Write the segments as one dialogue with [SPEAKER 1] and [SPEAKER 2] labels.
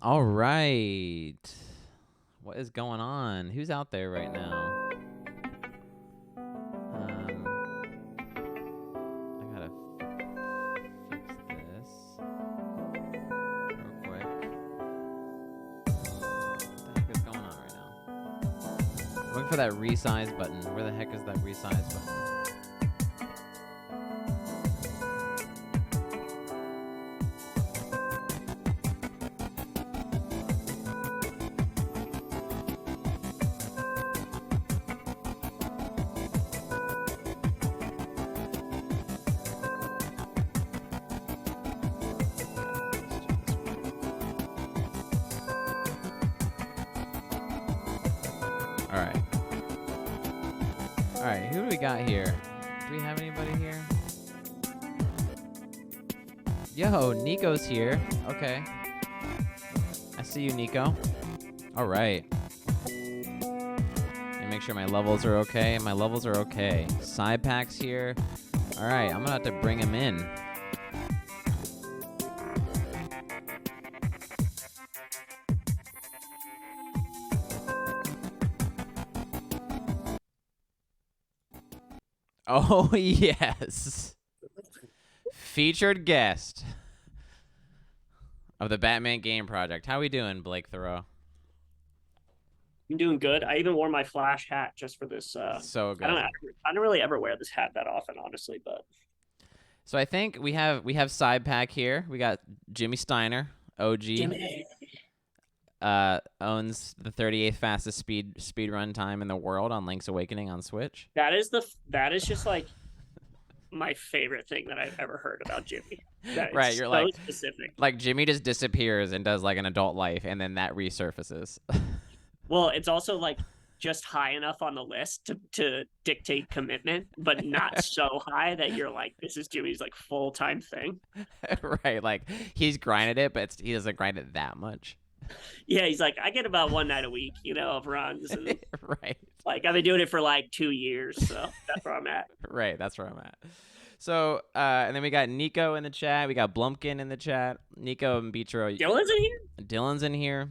[SPEAKER 1] All right. What is going on? Who's out there right now? I gotta fix this real quick. What the heck is going on right now? I'm looking for that resize button. Where the heck is that resize button? All right, who do we got here? Do we have anybody here? Yo, Nico's here. Okay. I see you, Nico. All right. And make sure my levels are okay. My levels are okay. Side packs here. All right, I'm gonna have to bring him in. Oh, yes. Featured guest of the Batman Game Project. How we doing, Blake Thoreau?
[SPEAKER 2] I'm doing good. I even wore my Flash hat just for this.
[SPEAKER 1] So good.
[SPEAKER 2] I don't really ever wear this hat that often, honestly, but.
[SPEAKER 1] So I think we have side pack here. We got Jimmy Steiner, OG.
[SPEAKER 2] Jimmy.
[SPEAKER 1] Owns the 38th fastest speed run time in the world on Link's Awakening on Switch.
[SPEAKER 2] That is just like my favorite thing that I've ever heard about Jimmy.
[SPEAKER 1] Right, you're
[SPEAKER 2] so
[SPEAKER 1] like
[SPEAKER 2] specific.
[SPEAKER 1] Like Jimmy just disappears and does like an adult life, and then that resurfaces.
[SPEAKER 2] Well, it's also like just high enough on the list to dictate commitment, but not so high that you're like, this is Jimmy's like full-time thing.
[SPEAKER 1] Right, like he's grinded it, but he doesn't grind it that much.
[SPEAKER 2] Yeah, he's like, I get about one night a week, of runs. And,
[SPEAKER 1] right.
[SPEAKER 2] Like, I've been doing it for like 2 years, so that's where I'm at.
[SPEAKER 1] Right, that's where I'm at. So, and then we got Nico in the chat. We got Blumpkin in the chat. Nico and BeeTurow.
[SPEAKER 2] Dylan's in here?
[SPEAKER 1] Dylan's in here.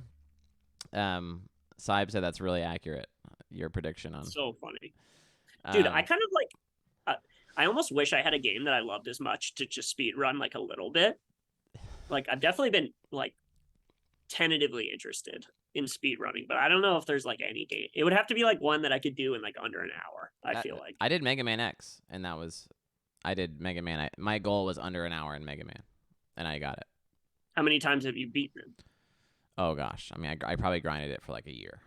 [SPEAKER 1] Saib said that's really accurate, your prediction on.
[SPEAKER 2] So funny. Dude, I kind of like, I almost wish I had a game that I loved as much to just speed run like a little bit. Like, I've definitely been like tentatively interested in speed running, but I don't know if there's like any game. It would have to be like one that I could do in like under an hour. I feel like
[SPEAKER 1] I did Mega Man X, and I did Mega Man. My goal was under an hour in Mega Man, and I got it.
[SPEAKER 2] How many times have you beaten it?
[SPEAKER 1] Oh gosh, I mean, I probably grinded it for like a year,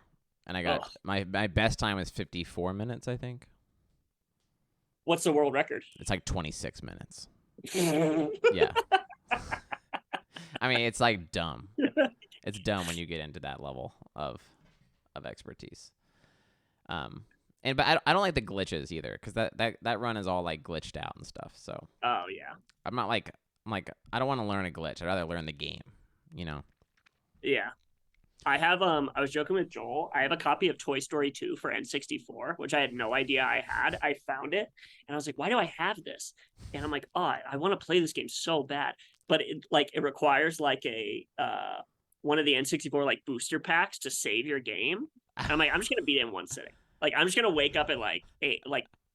[SPEAKER 1] and I got my best time was 54 minutes, I think.
[SPEAKER 2] What's the world record?
[SPEAKER 1] It's like 26 minutes. Yeah. I mean, it's like dumb. It's dumb when you get into that level of expertise. But I don't like the glitches either, because that run is all like glitched out and stuff. So.
[SPEAKER 2] Oh yeah.
[SPEAKER 1] I'm like I don't want to learn a glitch. I'd rather learn the game.
[SPEAKER 2] Yeah. I have I was joking with Joel. I have a copy of Toy Story 2 for N64, which I had no idea I had. I found it and I was like, why do I have this? And I'm like, oh, I want to play this game so bad. But it requires like a one of the N64 like booster packs to save your game. And I'm like, I'm just gonna beat it in one sitting. Like I'm just gonna wake up at like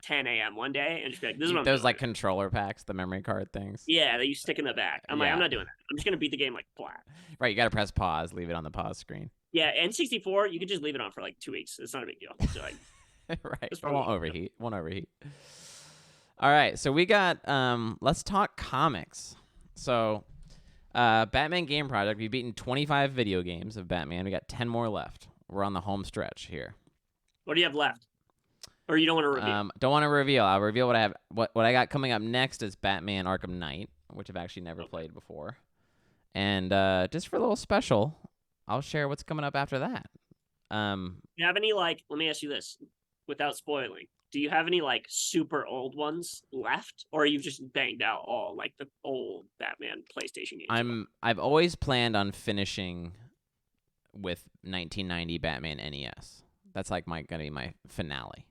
[SPEAKER 2] 10 a.m. one day and just be like, this is what I'm
[SPEAKER 1] those
[SPEAKER 2] doing.
[SPEAKER 1] Like controller packs, the memory card things.
[SPEAKER 2] Yeah, that you stick in the back. I'm like, I'm not doing that. I'm just gonna beat the game like flat.
[SPEAKER 1] Right, you gotta press pause, leave it on the pause screen.
[SPEAKER 2] Yeah, N64, you could just leave it on for like 2 weeks. It's not a big deal. So like,
[SPEAKER 1] right, it won't overheat. All right, so we got let's talk comics. So Batman Game Project, we've beaten 25 video games of Batman. We got 10 more left. We're on the home stretch here.
[SPEAKER 2] What do you have left? Or you don't want to reveal?
[SPEAKER 1] Don't want to reveal. I'll reveal what I have. What I got coming up next is Batman Arkham Knight, which I've actually never played before. And just for a little special, I'll share what's coming up after that.
[SPEAKER 2] Do you have any like? Let me ask you this, without spoiling. Do you have any like super old ones left, or you've just banged out all like the old Batman PlayStation games?
[SPEAKER 1] I've always planned on finishing with 1990 Batman NES. That's like gonna be my finale.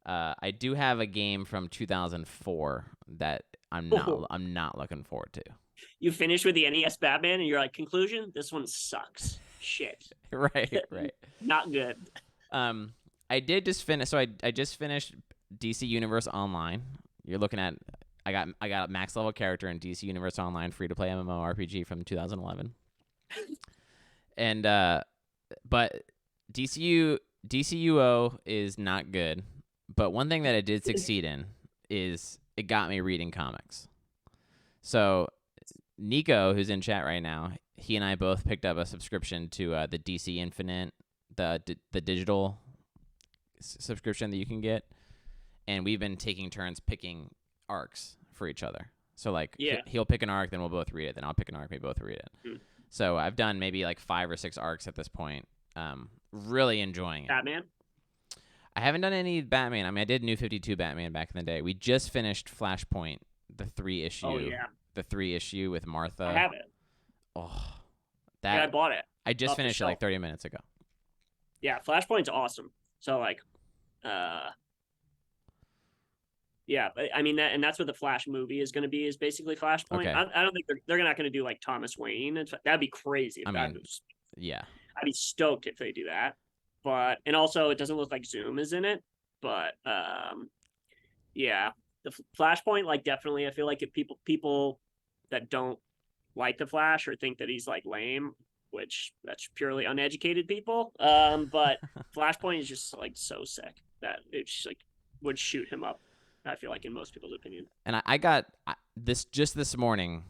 [SPEAKER 1] I do have a game from 2004 that I'm not looking forward to.
[SPEAKER 2] You finish with the NES Batman, and you're like, conclusion: this one sucks. Shit.
[SPEAKER 1] Right.
[SPEAKER 2] Not good.
[SPEAKER 1] I did just finish. So I just finished DC Universe Online. You're looking at. I got a max level character in DC Universe Online, free to play MMORPG from 2011. And but DCUO is not good. But one thing that it did succeed in is it got me reading comics. So Nico, who's in chat right now, he and I both picked up a subscription to the DC Infinite, the digital subscription that you can get, and we've been taking turns picking arcs for each other. So like, he'll pick an arc, then we'll both read it. Then I'll pick an arc, we both read it. So I've done maybe like 5 or 6 arcs at this point. Really enjoying it.
[SPEAKER 2] Batman?
[SPEAKER 1] I haven't done any Batman. I mean, I did New 52 Batman back in the day. We just finished Flashpoint, the 3-issue.
[SPEAKER 2] Oh, yeah.
[SPEAKER 1] The 3-issue with Martha.
[SPEAKER 2] I have it.
[SPEAKER 1] Oh,
[SPEAKER 2] I bought it.
[SPEAKER 1] I just finished it like 30 minutes ago.
[SPEAKER 2] Yeah, Flashpoint's awesome. So like, yeah, I mean that's what the Flash movie is going to be. Is basically Flashpoint.
[SPEAKER 1] Okay.
[SPEAKER 2] I don't think they're not going to do like Thomas Wayne. That'd be crazy.
[SPEAKER 1] Yeah.
[SPEAKER 2] I'd be stoked if they do that. And also it doesn't look like Zoom is in it. But yeah, the Flashpoint, like, definitely, I feel like if people that don't like the Flash or think that he's like lame, which that's purely uneducated people. But Flashpoint is just like so sick that it just like would shoot him up. I feel like in most people's opinion.
[SPEAKER 1] And I got this morning.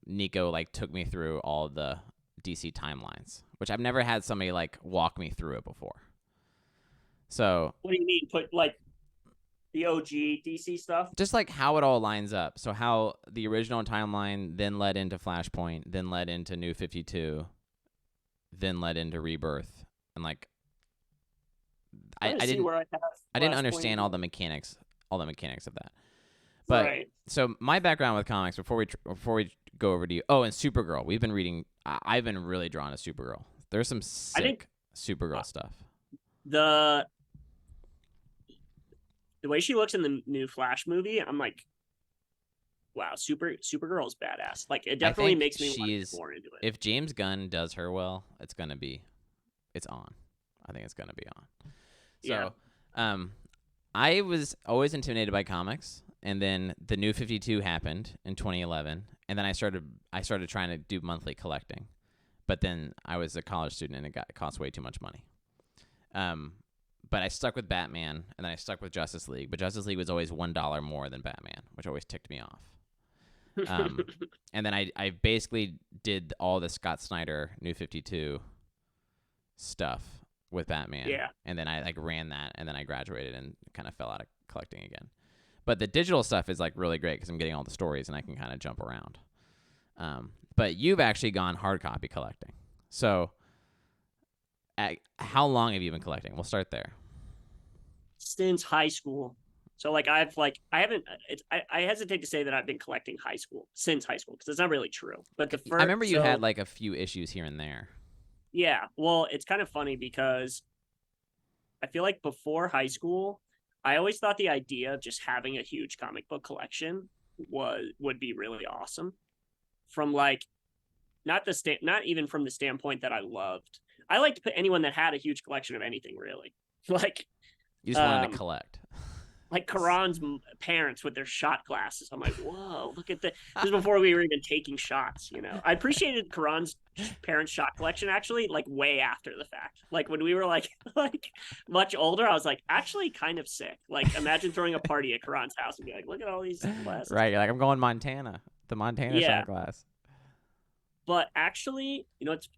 [SPEAKER 1] Nico like took me through all the DC timelines, which I've never had somebody like walk me through it before. So
[SPEAKER 2] what do you mean? Put like the OG DC stuff?
[SPEAKER 1] Just like how it all lines up. So how the original timeline then led into Flashpoint, then led into New 52, then led into Rebirth, and like I didn't understand all the mechanics of that. But
[SPEAKER 2] right.
[SPEAKER 1] So my background with comics before we go over to you. Oh, and Supergirl. We've been reading. I've been really drawn to Supergirl. There's some sick Supergirl stuff.
[SPEAKER 2] The way she looks in the new Flash movie, I'm like, wow, Supergirl is badass. Like, it definitely makes me want to get more into it.
[SPEAKER 1] If James Gunn does her well, it's on. I think it's gonna be on. So, I was always intimidated by comics, and then the New 52 happened in 2011, and then I started trying to do monthly collecting, but then I was a college student and it cost way too much money. But I stuck with Batman, and then I stuck with Justice League, but Justice League was always $1 more than Batman, which always ticked me off. And then I basically did all the Scott Snyder New 52 stuff with Batman.
[SPEAKER 2] Yeah.
[SPEAKER 1] And then I like ran that, and then I graduated and kind of fell out of collecting again. But the digital stuff is like really great because I'm getting all the stories and I can kind of jump around. But you've actually gone hard copy collecting. So how long have you been collecting? We'll start there.
[SPEAKER 2] Since high school. So like I hesitate to say that I've been collecting since high school because it's not really true. But I
[SPEAKER 1] remember you had like a few issues here and there.
[SPEAKER 2] Yeah, well, it's kind of funny because I feel like before high school, I always thought the idea of just having a huge comic book collection would be really awesome. From like, not even from the standpoint that I loved. I liked anyone that had a huge collection of anything, really. Like,
[SPEAKER 1] you just wanted to collect.
[SPEAKER 2] Like Karan's parents with their shot glasses. I'm like, whoa, look at this. This is before we were even taking shots, you know. I appreciated Karan's parents' shot collection actually, like way after the fact. Like when we were like much older, I was like, actually kind of sick. Like imagine throwing a party at Karan's house and be like, look at all these glasses.
[SPEAKER 1] Right, you're like, I'm going Montana. The Montana shot glass.
[SPEAKER 2] But actually, you know, it's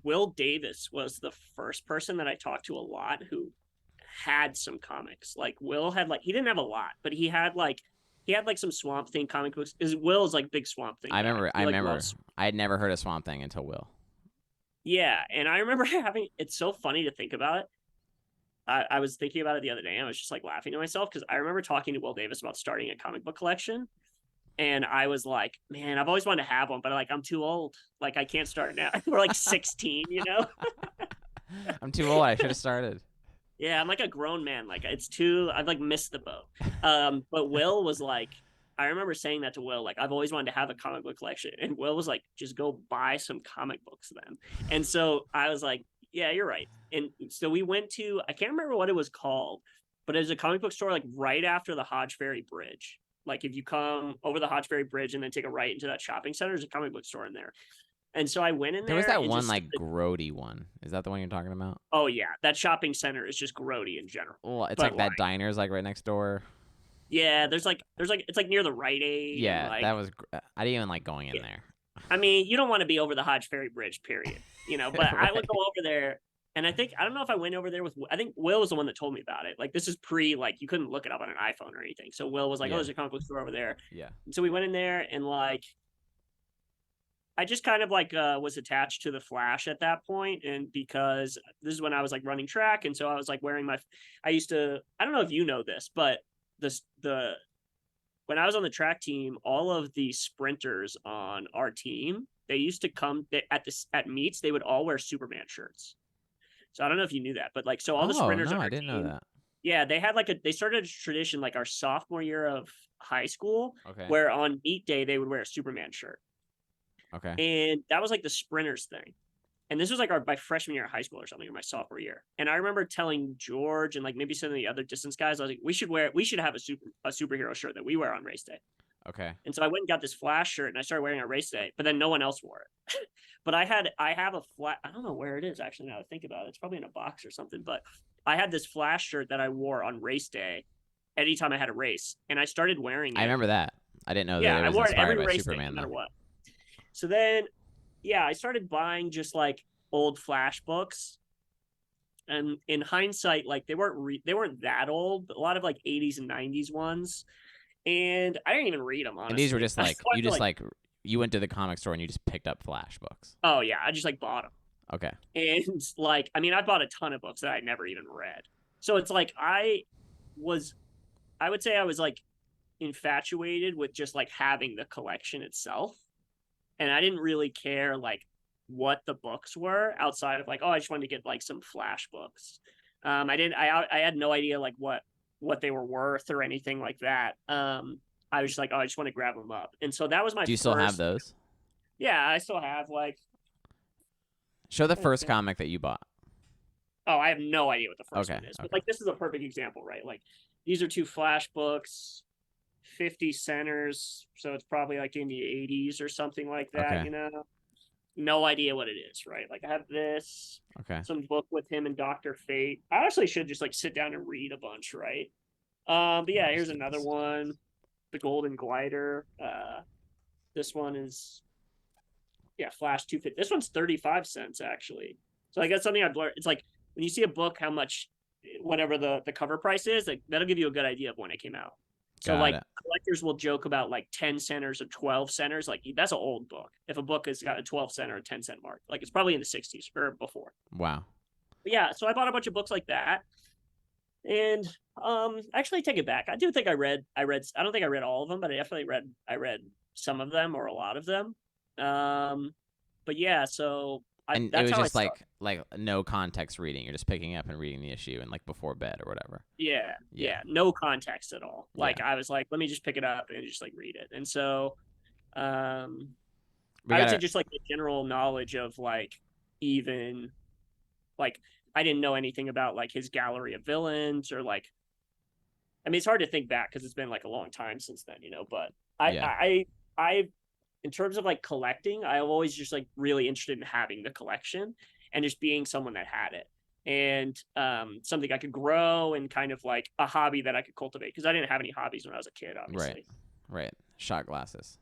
[SPEAKER 2] Will Davis was the first person that I talked to a lot who had some comics. Like Will had he didn't have a lot, but he had some Swamp Thing comic books. Will is like big Swamp Thing.
[SPEAKER 1] I remember. I had never heard of Swamp Thing until Will.
[SPEAKER 2] Yeah, and I remember it's so funny to think about it. I was thinking about it the other day and I was just like laughing to myself because I remember talking to Will Davis about starting a comic book collection. And I was like, man, I've always wanted to have one, but like I'm too old. Like I can't start now. We're like 16, you know?
[SPEAKER 1] I'm too old. I should have started. Yeah,
[SPEAKER 2] I'm like a grown man. Like I've like missed the boat. But Will was like, I remember saying that to Will, like, I've always wanted to have a comic book collection. And Will was like, just go buy some comic books then. And so I was like, yeah, you're right. And so we went to, I can't remember what it was called, but it was a comic book store like right after the Hodge Ferry Bridge. Like if you come over the Hodge Ferry Bridge and then take a right into that shopping center, there's a comic book store in there. And so I went in
[SPEAKER 1] There was
[SPEAKER 2] there
[SPEAKER 1] that
[SPEAKER 2] and
[SPEAKER 1] one
[SPEAKER 2] just,
[SPEAKER 1] like grody one. Is that the one you're talking about?
[SPEAKER 2] oh yeah, that shopping center is just grody in general.
[SPEAKER 1] Well, it's
[SPEAKER 2] But
[SPEAKER 1] like that diner's like right next door.
[SPEAKER 2] yeah, there's like it's like near the Rite Aid and
[SPEAKER 1] Yeah,
[SPEAKER 2] like
[SPEAKER 1] that was. I didn't even like going in
[SPEAKER 2] yeah.
[SPEAKER 1] there.
[SPEAKER 2] I mean, you don't want to be over the Hodge Ferry Bridge, period. But I would
[SPEAKER 1] Right.
[SPEAKER 2] go over there, and I don't know if I went over there with. I think Will was the one that told me about it. Like this is pre, like you couldn't look it up on an iPhone or anything. So Will was like, "Oh,
[SPEAKER 1] Yeah.
[SPEAKER 2] there's a comic book store over there."
[SPEAKER 1] Yeah.
[SPEAKER 2] And so we went in there, and like, I just kind of like was attached to the Flash at that point, and because this is when I was like running track, and so I was like wearing my. I used to. I don't know if you know this, but the when I was on the track team, all of the sprinters on our team, they used to come at meets. They would all wear Superman shirts. So I don't know if you knew that, but like, so all the
[SPEAKER 1] Oh
[SPEAKER 2] sprinters
[SPEAKER 1] no,
[SPEAKER 2] on
[SPEAKER 1] I
[SPEAKER 2] our
[SPEAKER 1] didn't know
[SPEAKER 2] team,
[SPEAKER 1] that.
[SPEAKER 2] yeah, they had they started a tradition like our sophomore year of high school,
[SPEAKER 1] Okay.
[SPEAKER 2] where on meet day they would wear a Superman shirt,
[SPEAKER 1] Okay.
[SPEAKER 2] and that was like the sprinters thing. And this was like my freshman year of high school or something, or my sophomore year. And I remember telling George and like maybe some of the other distance guys, I was like, we should have a superhero shirt that we wear on race day.
[SPEAKER 1] Okay.
[SPEAKER 2] And so I went and got this Flash shirt and I started wearing it on race day, but then no one else wore it. But I have a flat, I don't know where it is actually now that I think about it. It's probably in a box or something, but I had this Flash shirt that I wore on race day anytime I had a race. And I started wearing it.
[SPEAKER 1] I remember that. I didn't know
[SPEAKER 2] Yeah,
[SPEAKER 1] that it
[SPEAKER 2] I
[SPEAKER 1] was
[SPEAKER 2] wore it
[SPEAKER 1] inspired
[SPEAKER 2] every
[SPEAKER 1] by
[SPEAKER 2] race day,
[SPEAKER 1] Superman
[SPEAKER 2] no matter
[SPEAKER 1] though.
[SPEAKER 2] what. So then, yeah, I started buying just like old Flash books. And in hindsight, like they weren't that old, but a lot of like 80s and 90s ones. And I didn't even read them, honestly.
[SPEAKER 1] And these were just
[SPEAKER 2] I
[SPEAKER 1] like
[SPEAKER 2] wanted
[SPEAKER 1] you
[SPEAKER 2] to,
[SPEAKER 1] just like you went to the comic store and you just picked up Flash books.
[SPEAKER 2] oh yeah, I just like bought them.
[SPEAKER 1] Okay.
[SPEAKER 2] And like, I mean, I bought a ton of books that I never even read. So it's like I would say I was like infatuated with just like having the collection itself. And I didn't really care like what the books were outside of like, oh, I just wanted to get like some Flash books. I had no idea like what they were worth or anything like that. I was just like, oh, I just want to grab them up. And so that was my
[SPEAKER 1] Do you still have those?
[SPEAKER 2] Yeah, I still have like,
[SPEAKER 1] Show the first comic that you bought.
[SPEAKER 2] oh, I have no idea what the first
[SPEAKER 1] Okay,
[SPEAKER 2] one is. But
[SPEAKER 1] okay.
[SPEAKER 2] like this is a perfect example, right? Like these are two Flash books, 50 centers, so it's probably like in the 80s or something like that,
[SPEAKER 1] Okay.
[SPEAKER 2] No idea what it is, right? Like I have this,
[SPEAKER 1] Okay.
[SPEAKER 2] some book with him and Dr. Fate. I actually should just like sit down and read a bunch, right? But yeah, here's another one, the Golden Glider. This one is, yeah, Flash 250. This one's 35 cents actually. So I got something I've learned. It's like when you see a book, how much, whatever the cover price is, like that'll give you a good idea of when it came out. So
[SPEAKER 1] Got
[SPEAKER 2] like
[SPEAKER 1] it.
[SPEAKER 2] collectors will joke about like 10 centers or 12 centers. Like that's an old book. If a book has got a 12 cent or a 10 cent mark, like it's probably in the 60s or before.
[SPEAKER 1] Wow.
[SPEAKER 2] But yeah, so I bought a bunch of books like that. And actually take it back. I do think I read I don't think I read all of them, but I read some of them or a lot of them. But yeah, so
[SPEAKER 1] And it
[SPEAKER 2] that's
[SPEAKER 1] was
[SPEAKER 2] how I
[SPEAKER 1] just
[SPEAKER 2] started.
[SPEAKER 1] like no context reading. You're just picking up and reading the issue and like before bed or whatever. Yeah.
[SPEAKER 2] No context at all.
[SPEAKER 1] Yeah.
[SPEAKER 2] Like I was like, let me just pick it up and just like read it. And so um
[SPEAKER 1] We
[SPEAKER 2] I would say
[SPEAKER 1] gotta
[SPEAKER 2] just like the general knowledge of like even like I didn't know anything about like his gallery of villains or like I mean it's hard to think back because it's been like a long time since then, but
[SPEAKER 1] Yeah.
[SPEAKER 2] I in terms of like collecting, I'm always just like really interested in having the collection and just being someone that had it and something I could grow and kind of like a hobby that I could cultivate because I didn't have any hobbies when I was a kid, obviously.
[SPEAKER 1] Right. Shot glasses.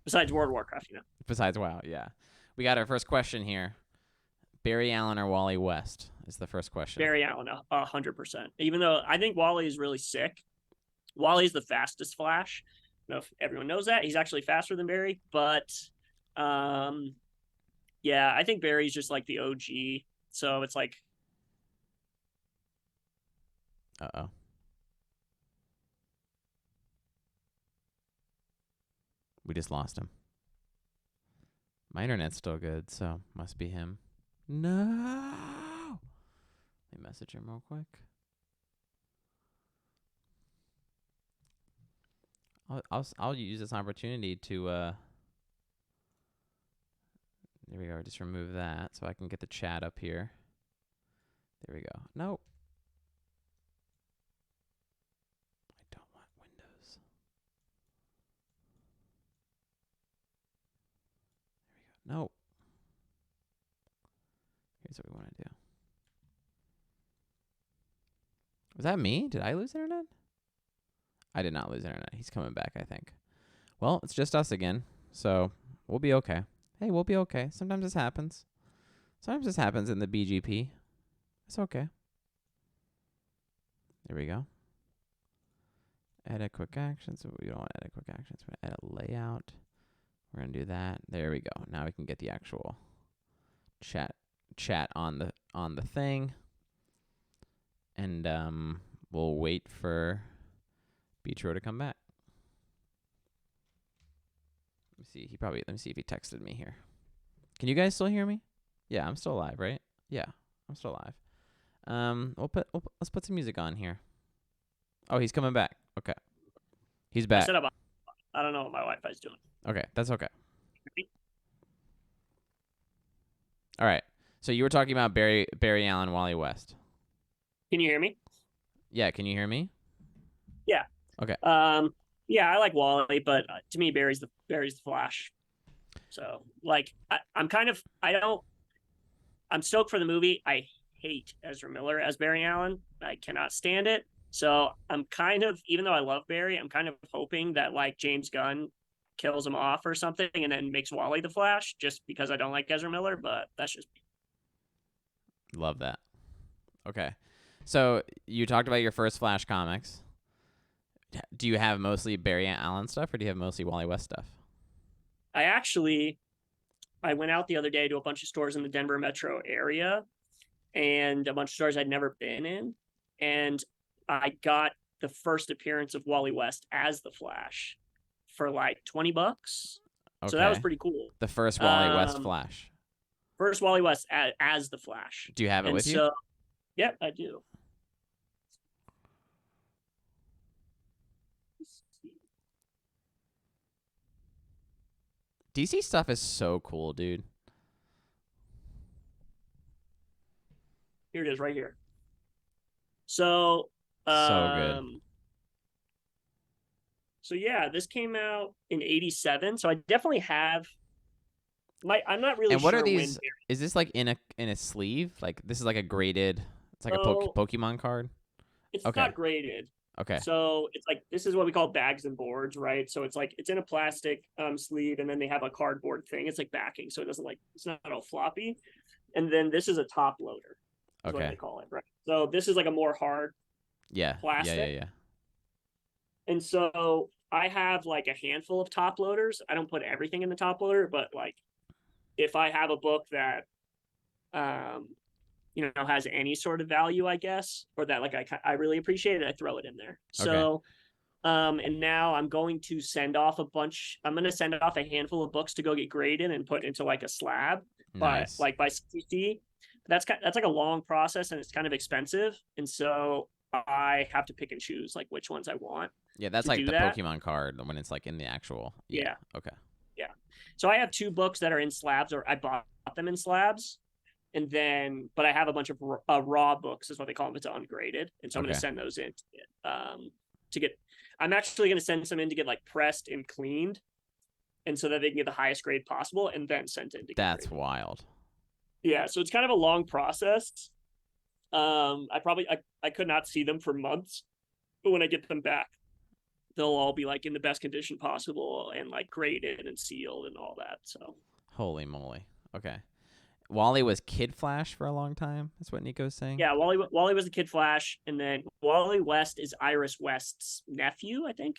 [SPEAKER 2] Besides World of Warcraft,
[SPEAKER 1] Besides WoW, yeah. We got our first question here. Barry Allen or Wally West is the first question.
[SPEAKER 2] Barry Allen, 100%. Even though I think Wally is really sick. Wally's the fastest Flash. I don't know if everyone knows that. He's actually faster than Barry, but yeah, I think Barry's just like the OG. So it's like,
[SPEAKER 1] Uh-oh. We just lost him. My internet's still good, so must be him. No. Let me message him real quick. I'll use this opportunity to there we go. Just remove that so I can get the chat up here. There we go. Nope. I don't want Windows. There we go. Nope. Here's what we want to do. Was that me? Did I lose internet? I did not lose internet. He's coming back, I think. Well, it's just us again, so we'll be okay. Hey, we'll be okay. Sometimes this happens. Sometimes this happens in the BGP. It's okay. There we go. Edit quick actions. We don't want to edit quick actions. We're going to edit layout. We're going to do that. There we go. Now we can get the actual chat on the thing. And we'll wait for BeeTurow to come back. Let me see if he texted me here. Can you guys still hear me? Yeah, I'm still alive, right? Yeah, I'm still alive. Let's put some music on here. Oh, he's coming back. Okay. He's back.
[SPEAKER 2] I don't know what my Wi-Fi's doing.
[SPEAKER 1] Okay, that's okay. All right. So you were talking about Barry Allen, Wally West.
[SPEAKER 2] Can you hear me?
[SPEAKER 1] Yeah, can you hear me?
[SPEAKER 2] Yeah.
[SPEAKER 1] Okay.
[SPEAKER 2] Yeah, I like Wally, but to me, Barry's the Flash. So, like, I'm stoked for the movie. I hate Ezra Miller as Barry Allen. I cannot stand it. So I'm kind of, even though I love Barry, I'm kind of hoping that like James Gunn kills him off or something and then makes Wally the Flash just because I don't like Ezra Miller, but that's just me.
[SPEAKER 1] Love that. Okay. So you talked about your first Flash comics. Do you have mostly Barry Allen stuff or do you have mostly Wally West stuff?
[SPEAKER 2] I went out the other day to a bunch of stores in the Denver metro area and a bunch of stores I'd never been in. And I got the first appearance of Wally West as the Flash for like $20. Okay. So that was pretty cool.
[SPEAKER 1] The first Wally West Flash.
[SPEAKER 2] First Wally West as the Flash.
[SPEAKER 1] Do you have it with you?
[SPEAKER 2] Yeah, I do.
[SPEAKER 1] DC stuff is so cool, dude.
[SPEAKER 2] Here it is right here. So
[SPEAKER 1] good.
[SPEAKER 2] So yeah, this came out in '87. So I definitely have. I'm not really.
[SPEAKER 1] And what
[SPEAKER 2] sure
[SPEAKER 1] are these? Is this like in a sleeve? Like this is like a graded. It's like a Pokemon card.
[SPEAKER 2] It's not graded.
[SPEAKER 1] Okay.
[SPEAKER 2] So it's like this is what we call bags and boards, right? So it's like it's in a plastic sleeve, and then they have a cardboard thing. It's like backing, so it doesn't it's not all floppy. And then this is a top loader. Is what they call it, right? So this is like a more hard. Plastic.
[SPEAKER 1] Yeah.
[SPEAKER 2] And so I have like a handful of top loaders. I don't put everything in the top loader, but like if I have a book that has any sort of value, I guess, or that like I really appreciate it, I throw it in there. So and now I'm going to send off I'm going to send off a handful of books to go get graded and put into like a slab by CCC. That's like a long process and it's kind of expensive. And so I have to pick and choose like which ones I want.
[SPEAKER 1] Yeah, that's like the Pokemon card when it's like in the actual.
[SPEAKER 2] Yeah.
[SPEAKER 1] Okay.
[SPEAKER 2] Yeah. So I have 2 books that are in slabs, or I bought them in slabs. And then, but I have a bunch of raw books, is what they call them. It's ungraded. And so I'm going to send those in I'm actually going to send some in to get like pressed and cleaned. And so that they can get the highest grade possible and then sent in.
[SPEAKER 1] That's wild.
[SPEAKER 2] Yeah. So it's kind of a long process. I could not see them for months, but when I get them back, they'll all be like in the best condition possible and like graded and sealed and all that. So
[SPEAKER 1] holy moly. Okay. Wally was Kid Flash for a long time. That's what Nico's saying.
[SPEAKER 2] Yeah, Wally was the Kid Flash, and then Wally West is Iris West's nephew, I think.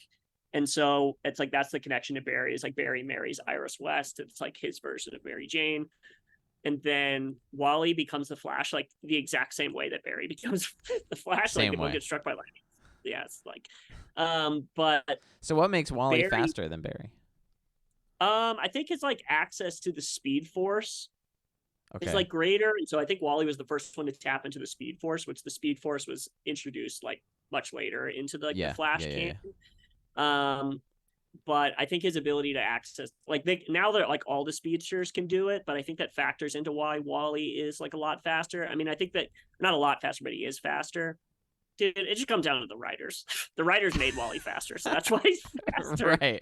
[SPEAKER 2] And so it's like that's the connection to Barry. It's like Barry marries Iris West. It's like his version of Mary Jane. And then Wally becomes the Flash, like the exact same way that Barry becomes the Flash.
[SPEAKER 1] Same
[SPEAKER 2] like
[SPEAKER 1] way.
[SPEAKER 2] Get struck by lightning. Yeah, it's like, but
[SPEAKER 1] so what makes Wally faster than Barry?
[SPEAKER 2] I think it's like access to the Speed Force.
[SPEAKER 1] Okay.
[SPEAKER 2] It's like greater, and so I think Wally was the first one to tap into the Speed Force, which the Speed Force was introduced like much later into the Flash canon. but I think his ability to access, like, now they're like all the speedsters can do it, but I think that factors into why Wally is like a lot faster. I mean, I think that not a lot faster, but he is faster. Dude, it just comes down to the writers. The writers made Wally faster, so that's why he's faster.
[SPEAKER 1] Right.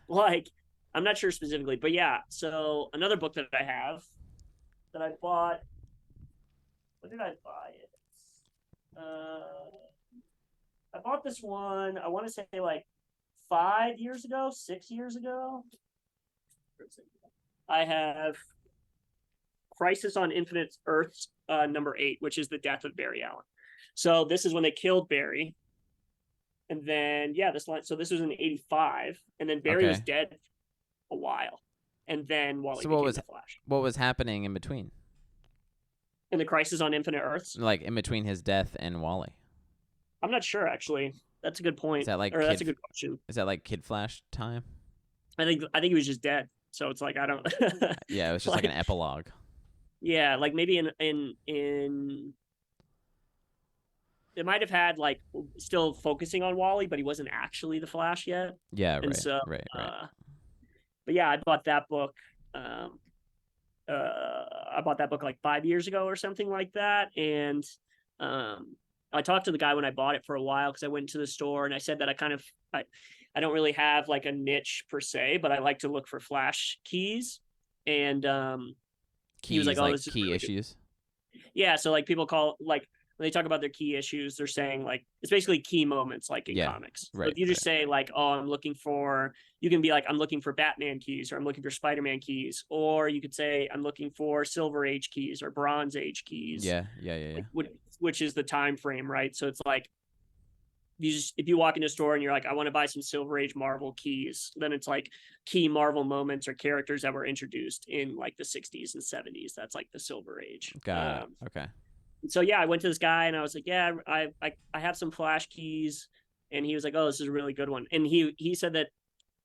[SPEAKER 2] Like, I'm not sure specifically, but yeah. So another book that I have that I bought. When did I buy it? I bought this one. I want to say like 5 years ago, 6 years ago. I have Crisis on Infinite Earths #8, which is the death of Barry Allen. So this is when they killed Barry, and then so this was in '85, and then Barry was dead a while, and then Wally became the Flash.
[SPEAKER 1] What was happening in between?
[SPEAKER 2] In the Crisis on Infinite Earths,
[SPEAKER 1] like in between his death and Wally.
[SPEAKER 2] I'm not sure actually. That's a good point.
[SPEAKER 1] Is that like
[SPEAKER 2] that's a good question.
[SPEAKER 1] Is that like Kid Flash time?
[SPEAKER 2] I think he was just dead. So it's like I don't.
[SPEAKER 1] Yeah, it was just like an epilogue.
[SPEAKER 2] Yeah, like maybe in it might have had like still focusing on Wally, but he wasn't actually the Flash yet.
[SPEAKER 1] Yeah,
[SPEAKER 2] and
[SPEAKER 1] right.
[SPEAKER 2] So,
[SPEAKER 1] right.
[SPEAKER 2] But yeah, I bought that book. I bought that book like 5 years ago or something like that, and I talked to the guy when I bought it for a while because I went to the store and I said that I don't really have like a niche per se, but I like to look for Flash keys, and he was like, "Oh, this is
[SPEAKER 1] key
[SPEAKER 2] really
[SPEAKER 1] issues."
[SPEAKER 2] Good. Yeah, so like people call like when they talk about their key issues, they're saying like it's basically key moments, like in comics.
[SPEAKER 1] Right.
[SPEAKER 2] So if you just say like, "Oh, you can be like, I'm looking for Batman keys, or I'm looking for Spider-Man keys, or you could say I'm looking for Silver Age keys or Bronze Age keys.
[SPEAKER 1] Yeah.
[SPEAKER 2] Which is the time frame, right? So it's like if you walk into a store and you're like, I want to buy some Silver Age Marvel keys, then it's like key Marvel moments or characters that were introduced in like the 60s and 70s. That's like the Silver Age.
[SPEAKER 1] Got it. Okay.
[SPEAKER 2] So yeah, I went to this guy and I was like, yeah, I have some Flash keys, and he was like, oh, this is a really good one. And he said that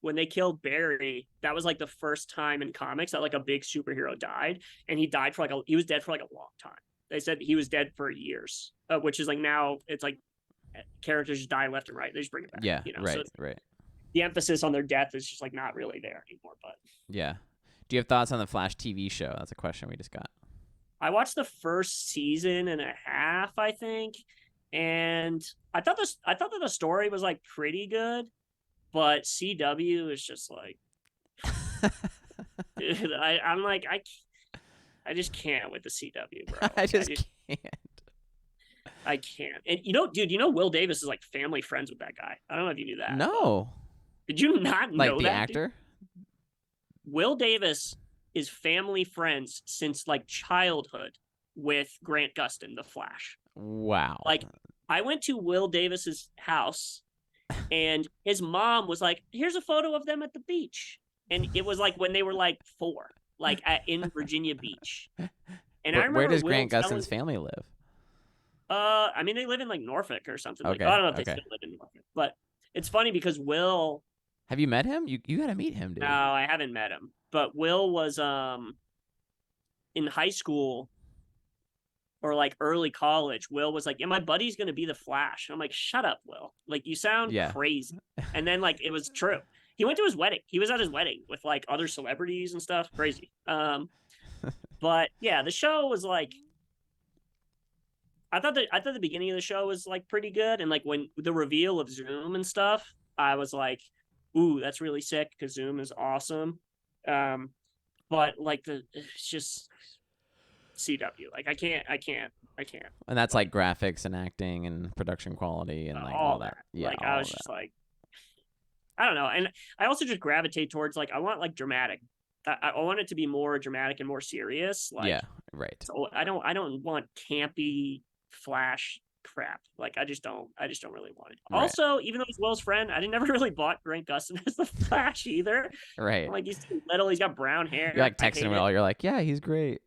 [SPEAKER 2] when they killed Barry, that was like the first time in comics that like a big superhero died, and he was dead for like a long time. They said he was dead for years, which is like now it's like characters just die left and right. They just bring it back.
[SPEAKER 1] Yeah, right,
[SPEAKER 2] So
[SPEAKER 1] right.
[SPEAKER 2] The emphasis on their death is just like not really there anymore. But
[SPEAKER 1] yeah, do you have thoughts on the Flash TV show? That's a question we just got.
[SPEAKER 2] I watched the first season and a half, I think, and I thought that the story was like pretty good, but CW is just like, dude, I'm like I just can't with the CW, bro.
[SPEAKER 1] I just can't.
[SPEAKER 2] I can't. And dude, Will Davis is like family friends with that guy. I don't know if you knew that.
[SPEAKER 1] No.
[SPEAKER 2] Did you not know that?
[SPEAKER 1] Like the actor?
[SPEAKER 2] Dude? Will Davis is family friends since like childhood with Grant Gustin, the Flash.
[SPEAKER 1] Wow.
[SPEAKER 2] Like I went to Will Davis's house and his mom was like, here's a photo of them at the beach. And it was like when they were like 4, like in Virginia Beach. And I remember
[SPEAKER 1] where does Grant Gustin's family live?
[SPEAKER 2] I mean, they live in like Norfolk or something.
[SPEAKER 1] Okay.
[SPEAKER 2] I don't know if they still live in Norfolk, but it's funny because Will.
[SPEAKER 1] Have you met him? You got to meet him, dude.
[SPEAKER 2] No, I haven't met him. But Will was in high school or like early college. Will was like, yeah, my buddy's gonna be the Flash. And I'm like, shut up, Will. Like you sound crazy. And then like it was true. He went to his wedding. He was at his wedding with like other celebrities and stuff. Crazy. But yeah, the show was like. I thought the beginning of the show was like pretty good, and like when the reveal of Zoom and stuff, I was like, "Ooh, that's really sick," because Zoom is awesome. But like it's just CW. Like I can't.
[SPEAKER 1] And that's like graphics and acting and production quality and like all that. Yeah,
[SPEAKER 2] like I was just like, I don't know, and I also just gravitate towards like I want like dramatic. I want it to be more dramatic and more serious. Like,
[SPEAKER 1] yeah, right.
[SPEAKER 2] So I don't want campy Flash crap. Like I just don't really want it. Right. Also, even though he's Will's friend, I never really bought Grant Gustin as the Flash either.
[SPEAKER 1] Right.
[SPEAKER 2] I'm like he's too little. He's got brown hair.
[SPEAKER 1] You're like texting Will. You're like, yeah, he's great.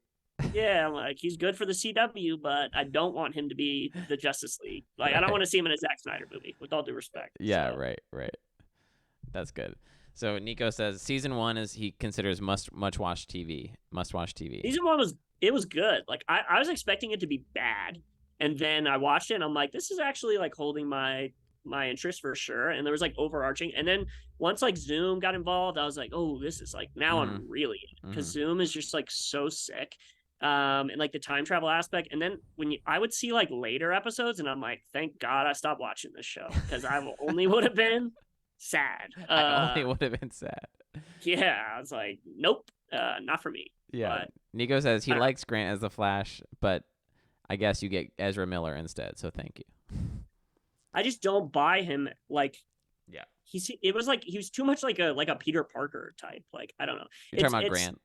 [SPEAKER 2] Yeah, I'm like he's good for the CW, but I don't want him to be the Justice League. Like I don't want to see him in a Zack Snyder movie. With all due respect.
[SPEAKER 1] Yeah. So. Right. That's good. So Nico says season 1 is he considers must watch TV. Season 1 was good. Like I was expecting it to be bad. And then I watched it and I'm like, this is actually like holding my
[SPEAKER 2] my interest for sure. And there was like overarching. And then once like Zoom got involved, I was like, oh, this is like now
[SPEAKER 1] Mm-hmm.
[SPEAKER 2] I'm really because
[SPEAKER 1] Mm-hmm.
[SPEAKER 2] Zoom is just like so sick. And like the time travel aspect. And then I would see like later episodes, and I'm like, thank God I stopped watching this show because I only would have been sad.
[SPEAKER 1] I only would have been sad.
[SPEAKER 2] Yeah, I was like, nope, not for me.
[SPEAKER 1] Yeah.
[SPEAKER 2] But
[SPEAKER 1] Nico says he
[SPEAKER 2] I don't know.
[SPEAKER 1] likes Grant as the Flash, but I guess you get Ezra Miller instead. So thank you.
[SPEAKER 2] I just don't buy him. Like
[SPEAKER 1] Yeah.
[SPEAKER 2] it was like he was too much like a Peter Parker type. Like I don't know.
[SPEAKER 1] You're talking about
[SPEAKER 2] It's
[SPEAKER 1] Grant.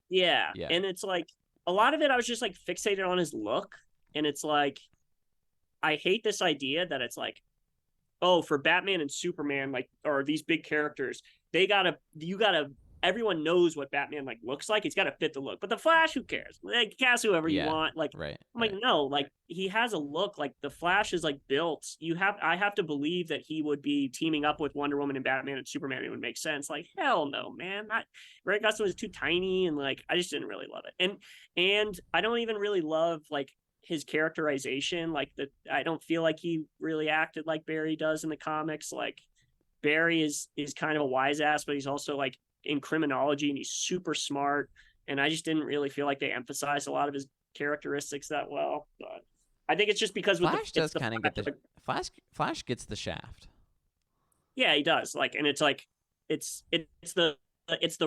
[SPEAKER 2] yeah,
[SPEAKER 1] Yeah.
[SPEAKER 2] and it's like a lot of it. I was just like fixated on his look, and it's like I hate this idea that it's like, oh, for Batman and Superman, like, or these big characters, you gotta, everyone knows what Batman like looks like. It's gotta fit the look. But the Flash, who cares? Like, cast whoever you
[SPEAKER 1] Yeah.
[SPEAKER 2] want. Like,
[SPEAKER 1] Right.
[SPEAKER 2] I'm like, no, like he has a look. Like the Flash is like built. I have to believe that he would be teaming up with Wonder Woman and Batman and Superman. It would make sense. Like, hell no, man. Not Grant Gustin was too tiny, and like I just didn't really love it. And I don't even really love like his characterization. Like I don't feel like he really acted like Barry does in the comics. Like Barry is kind of a wise ass, but he's also like in criminology and he's super smart. And I just didn't really feel like they emphasized a lot of his characteristics that well. But I think it's just because
[SPEAKER 1] Flash does
[SPEAKER 2] the
[SPEAKER 1] kind of get the Flash gets the shaft.
[SPEAKER 2] yeah, he does. Like, and it's like it's the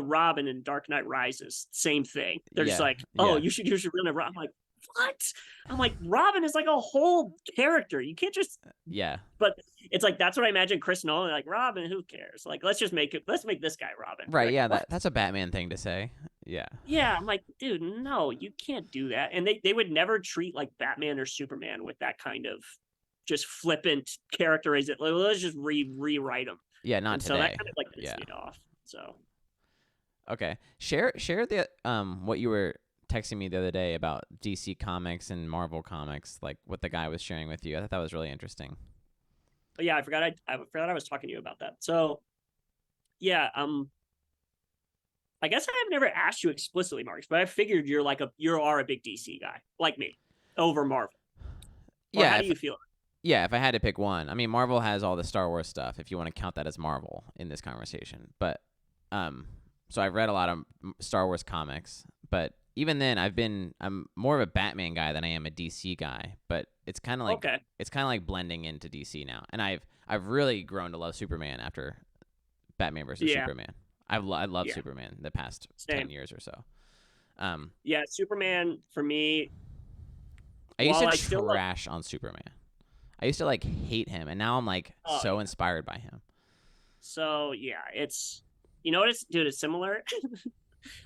[SPEAKER 2] Robin in Dark Knight Rises. Same thing. They're just
[SPEAKER 1] Yeah.
[SPEAKER 2] like, oh,
[SPEAKER 1] Yeah.
[SPEAKER 2] you should really Robin. I'm like, what? I'm like, Robin is like a whole character. You can't just.
[SPEAKER 1] Yeah.
[SPEAKER 2] But it's like that's what I imagine Chris Nolan like. Robin, who cares? Like, let's make this guy Robin.
[SPEAKER 1] Right.
[SPEAKER 2] Like,
[SPEAKER 1] Yeah.
[SPEAKER 2] what?
[SPEAKER 1] That's a Batman thing to say. Yeah.
[SPEAKER 2] Yeah, I'm like, dude, no, you can't do that. And they would never treat like Batman or Superman with that kind of just flippant characterization. Like, let's just rewrite them.
[SPEAKER 1] Yeah. Not
[SPEAKER 2] And
[SPEAKER 1] today.
[SPEAKER 2] so that kind of like pissed
[SPEAKER 1] Yeah.
[SPEAKER 2] me off. So
[SPEAKER 1] Okay. Share the what you were texting me the other day about DC Comics and Marvel Comics, like what the guy was sharing with you. I thought that was really interesting.
[SPEAKER 2] but yeah, I forgot I was talking to you about that. So yeah, I guess I've never asked you explicitly, Marcus, but I figured you are a big DC guy, like me, over Marvel. Or
[SPEAKER 1] Yeah.
[SPEAKER 2] how do you feel?
[SPEAKER 1] Yeah, if I had to pick one, I mean, Marvel has all the Star Wars stuff. If you want to count that as Marvel in this conversation, but so I've read a lot of Star Wars comics, but even then, I'm more of a Batman guy than I am a DC guy. But it's kind of like
[SPEAKER 2] Okay.
[SPEAKER 1] it's kind of like blending into DC now, and I've really grown to love Superman after Batman versus
[SPEAKER 2] Yeah.
[SPEAKER 1] Superman. I love
[SPEAKER 2] Yeah.
[SPEAKER 1] Superman the past
[SPEAKER 2] Same.
[SPEAKER 1] 10 years or so.
[SPEAKER 2] Yeah, Superman for me.
[SPEAKER 1] I used
[SPEAKER 2] While
[SPEAKER 1] to
[SPEAKER 2] I still love-
[SPEAKER 1] trash on Superman. I used to like hate him, and now I'm like
[SPEAKER 2] Oh,
[SPEAKER 1] so
[SPEAKER 2] yeah.
[SPEAKER 1] inspired by him.
[SPEAKER 2] So yeah, it's you know what it's dude, it's similar.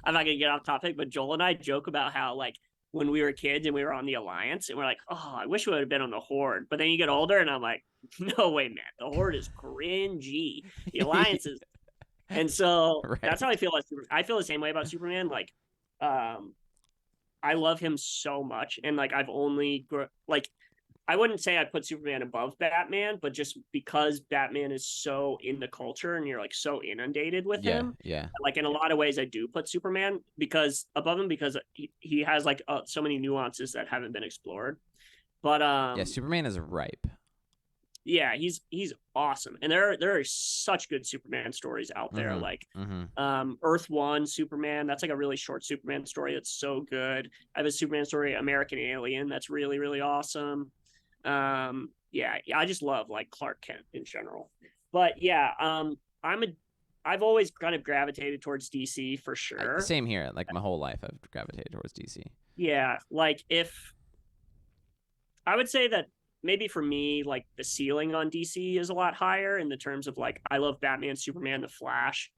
[SPEAKER 2] I'm not gonna get off topic, but Joel and I joke about how like when we were kids and we were on the Alliance and we're like, oh, I wish we would have been on the Horde. But then you get older and I'm like, no way, man. The Horde is cringy. The Alliance is and so
[SPEAKER 1] Right.
[SPEAKER 2] that's how I feel about Superman. I feel the same way about Superman. Like, I love him so much. And like I've only like I wouldn't say I put Superman above Batman, but just because Batman is so in the culture and you're like so inundated with him,
[SPEAKER 1] Yeah.
[SPEAKER 2] like in a lot of ways, I do put Superman because above him because he has like so many nuances that haven't been explored. But
[SPEAKER 1] Yeah, Superman is ripe.
[SPEAKER 2] yeah, he's awesome, and there are such good Superman stories out there. Like Earth One Superman, that's like a really short Superman story that's so good. I have a Superman story, American Alien, that's really really awesome. Yeah, I just love like Clark Kent in general. But yeah, I've always kind of gravitated towards DC for sure.
[SPEAKER 1] Same here. Like my whole life, I've gravitated towards DC.
[SPEAKER 2] Yeah, like if I would say that maybe for me, like the ceiling on DC is a lot higher in the terms of like I love Batman, Superman, The Flash,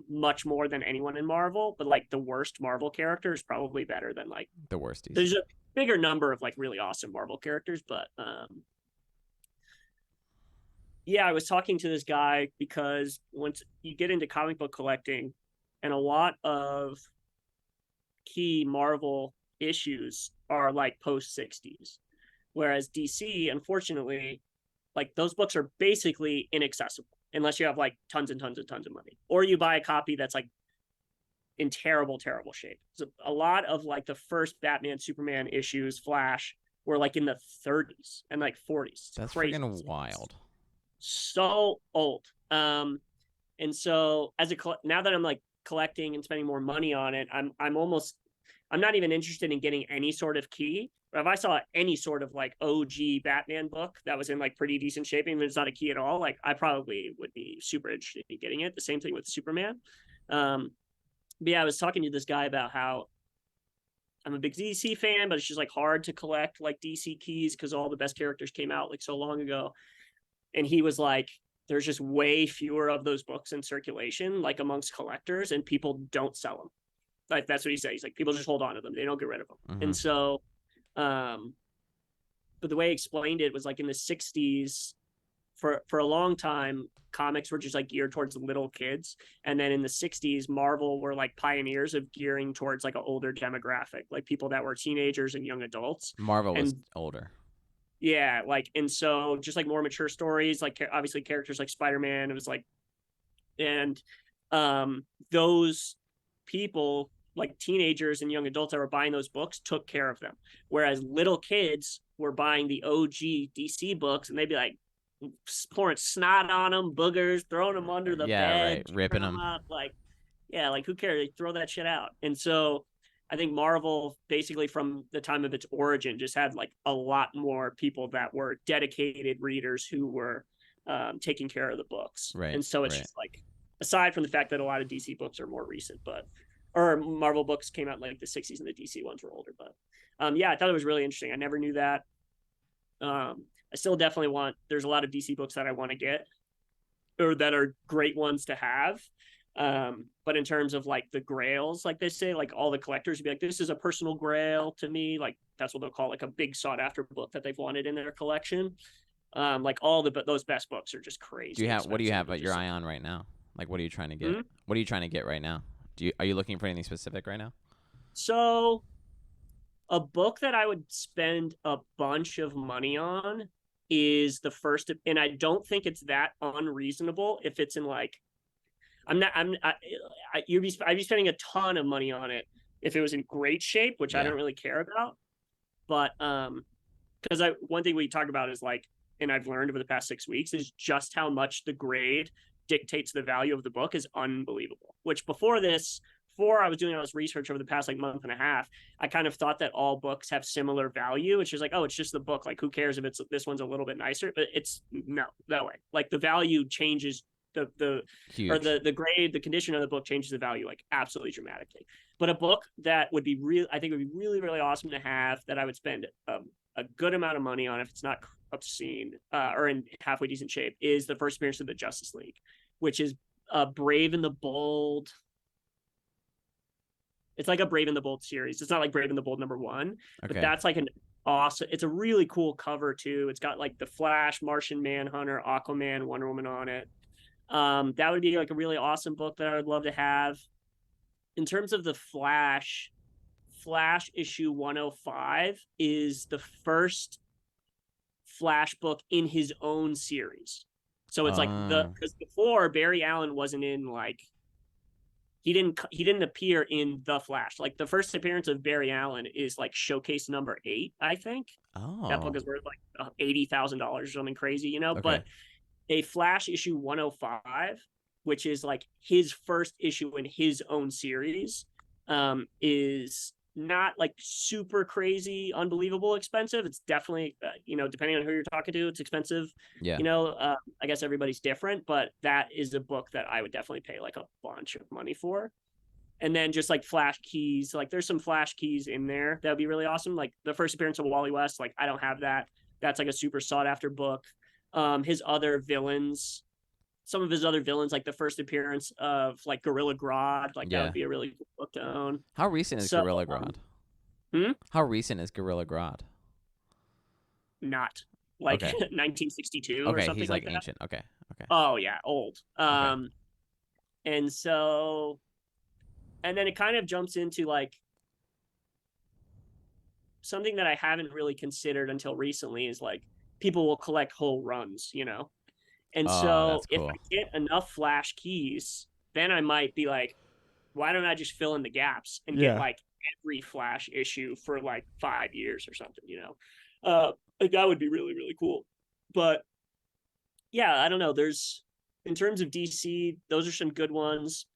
[SPEAKER 2] much more than anyone in Marvel. But like the worst Marvel character is probably better than like
[SPEAKER 1] The worst DC.
[SPEAKER 2] there's a bigger number of like really awesome Marvel characters, but yeah, I was talking to this guy because once you get into comic book collecting, and a lot of key Marvel issues are like post 60s, whereas DC, unfortunately, like those books are basically inaccessible unless you have like tons and tons and tons of money, or you buy a copy that's like in terrible, terrible shape. So a lot of like the first Batman, Superman issues, Flash, were like in the 30s and like 40s. It's
[SPEAKER 1] That's
[SPEAKER 2] crazy.
[SPEAKER 1] freaking wild.
[SPEAKER 2] so old. And so now that I'm like collecting and spending more money on it, I'm not even interested in getting any sort of key. But if I saw any sort of like OG Batman book that was in like pretty decent shape, even if it's not a key at all, like I probably would be super interested in getting it. The same thing with Superman. But yeah, I was talking to this guy about how I'm a big DC fan, but it's just like hard to collect like DC keys because all the best characters came out like so long ago. And he was like, there's just way fewer of those books in circulation, like amongst collectors, and people don't sell them. Like that's what he said. He's like, people just hold on to them; they don't get rid of them.
[SPEAKER 1] Mm-hmm.
[SPEAKER 2] And so, um, but the way he explained it was like in the '60s, for a long time, comics were just like geared towards little kids, and then in the '60s, Marvel were like pioneers of gearing towards like an older demographic, like people that were teenagers and young adults.
[SPEAKER 1] Marvel was
[SPEAKER 2] And
[SPEAKER 1] older.
[SPEAKER 2] yeah, like, and so just like more mature stories, like obviously characters like Spider-Man, it was like, and those people, like teenagers and young adults that were buying those books, took care of them, whereas little kids were buying the OG DC books and they'd be like pouring snot on them, boogers, throwing them under the
[SPEAKER 1] Yeah, right.
[SPEAKER 2] bed,
[SPEAKER 1] Ripping
[SPEAKER 2] them
[SPEAKER 1] them.
[SPEAKER 2] up, like, yeah, like who cares, they throw that shit out. And so I think Marvel basically from the time of its origin just had like a lot more people that were dedicated readers who were taking care of the books.
[SPEAKER 1] Right.
[SPEAKER 2] And so it's
[SPEAKER 1] Right.
[SPEAKER 2] just like, aside from the fact that a lot of DC books are more recent, but or Marvel books came out in like the '60s and the DC ones were older. But yeah, I thought it was really interesting. I never knew that. I still definitely there's a lot of DC books that I want to get or that are great ones to have. But in terms of like the grails, like they say, like all the collectors would be like, this is a personal grail to me. Like that's what they'll call like a big sought after book that they've wanted in their collection. Like all those best books are just
[SPEAKER 1] Do
[SPEAKER 2] crazy
[SPEAKER 1] you have what do you
[SPEAKER 2] expensive.
[SPEAKER 1] have at your eye on right now? Like, what are you trying to get?
[SPEAKER 2] Hmm?
[SPEAKER 1] What are you trying to get right now? Are you looking for anything specific right now?
[SPEAKER 2] So a book that I would spend a bunch of money on is the first, and I don't think it's that unreasonable if it's in like, I'm not, I'm, I'd be spending a ton of money on it if it was in great shape, which I
[SPEAKER 1] Yeah.
[SPEAKER 2] don't really care about. But because one thing we talk about is like, and I've learned over the past 6 weeks is just how much the grade dictates the value of the book is unbelievable. Which before I was doing all this research over the past like month and a half, I kind of thought that all books have similar value. It's just like, oh, it's just the book. Like, who cares if it's this one's a little bit nicer? But it's no that way. Like the value changes the or
[SPEAKER 1] Huge.
[SPEAKER 2] the grade, the condition of the book changes the value like absolutely dramatically. But a book that would be real, I think would be really, really awesome to have that I would spend a good amount of money on if it's not obscene or in halfway decent shape is the first appearance of the Justice League, which is Brave and the Bold. It's like a Brave and the Bold series. It's not like Brave and the Bold #1, but
[SPEAKER 1] Okay.
[SPEAKER 2] that's like an awesome. It's a really cool cover too. It's got like the Flash, Martian Manhunter, Aquaman, Wonder Woman on it. That would be like a really awesome book that I would love to have. In terms of the Flash issue 105 is the first Flash book in his own series. So it's like because before Barry Allen wasn't in like he didn't appear in the Flash. Like the first appearance of Barry Allen is like showcase #8, I think. That book
[SPEAKER 1] Oh.
[SPEAKER 2] is worth like $80,000 or something crazy, you know.
[SPEAKER 1] Okay.
[SPEAKER 2] But a Flash issue 105, which is like his first issue in his own series, is not like super crazy, unbelievable expensive. It's definitely, depending on who you're talking to, it's expensive.
[SPEAKER 1] Yeah.
[SPEAKER 2] I guess everybody's different, but that is a book that I would definitely pay like a bunch of money for. And then just like Flash keys, like there's some Flash keys in there that would be really awesome. Like the first appearance of Wally West, like I don't have that. That's like a super sought after book. His other villains, some of his other villains, like the first appearance of like Gorilla Grodd, like that
[SPEAKER 1] Yeah.
[SPEAKER 2] would be a really cool book to own.
[SPEAKER 1] How recent is
[SPEAKER 2] So,
[SPEAKER 1] Gorilla Grodd? How recent is Gorilla Grodd?
[SPEAKER 2] not like
[SPEAKER 1] Okay.
[SPEAKER 2] 1962 or
[SPEAKER 1] Okay.
[SPEAKER 2] something
[SPEAKER 1] He's
[SPEAKER 2] like
[SPEAKER 1] like
[SPEAKER 2] that.
[SPEAKER 1] ancient. Okay. Okay.
[SPEAKER 2] Oh yeah, old.
[SPEAKER 1] Okay.
[SPEAKER 2] And so, and then it kind of jumps into like something that I haven't really considered until recently is like people will collect whole runs, you know? And
[SPEAKER 1] Oh,
[SPEAKER 2] so
[SPEAKER 1] that's
[SPEAKER 2] if
[SPEAKER 1] cool.
[SPEAKER 2] I get enough Flash keys, then I might be like, why don't I just fill in the gaps and get
[SPEAKER 1] Yeah.
[SPEAKER 2] like every Flash issue for like 5 years or something, you know? Like that would be really, really cool. But yeah, I don't know. There's in terms of DC, those are some good ones.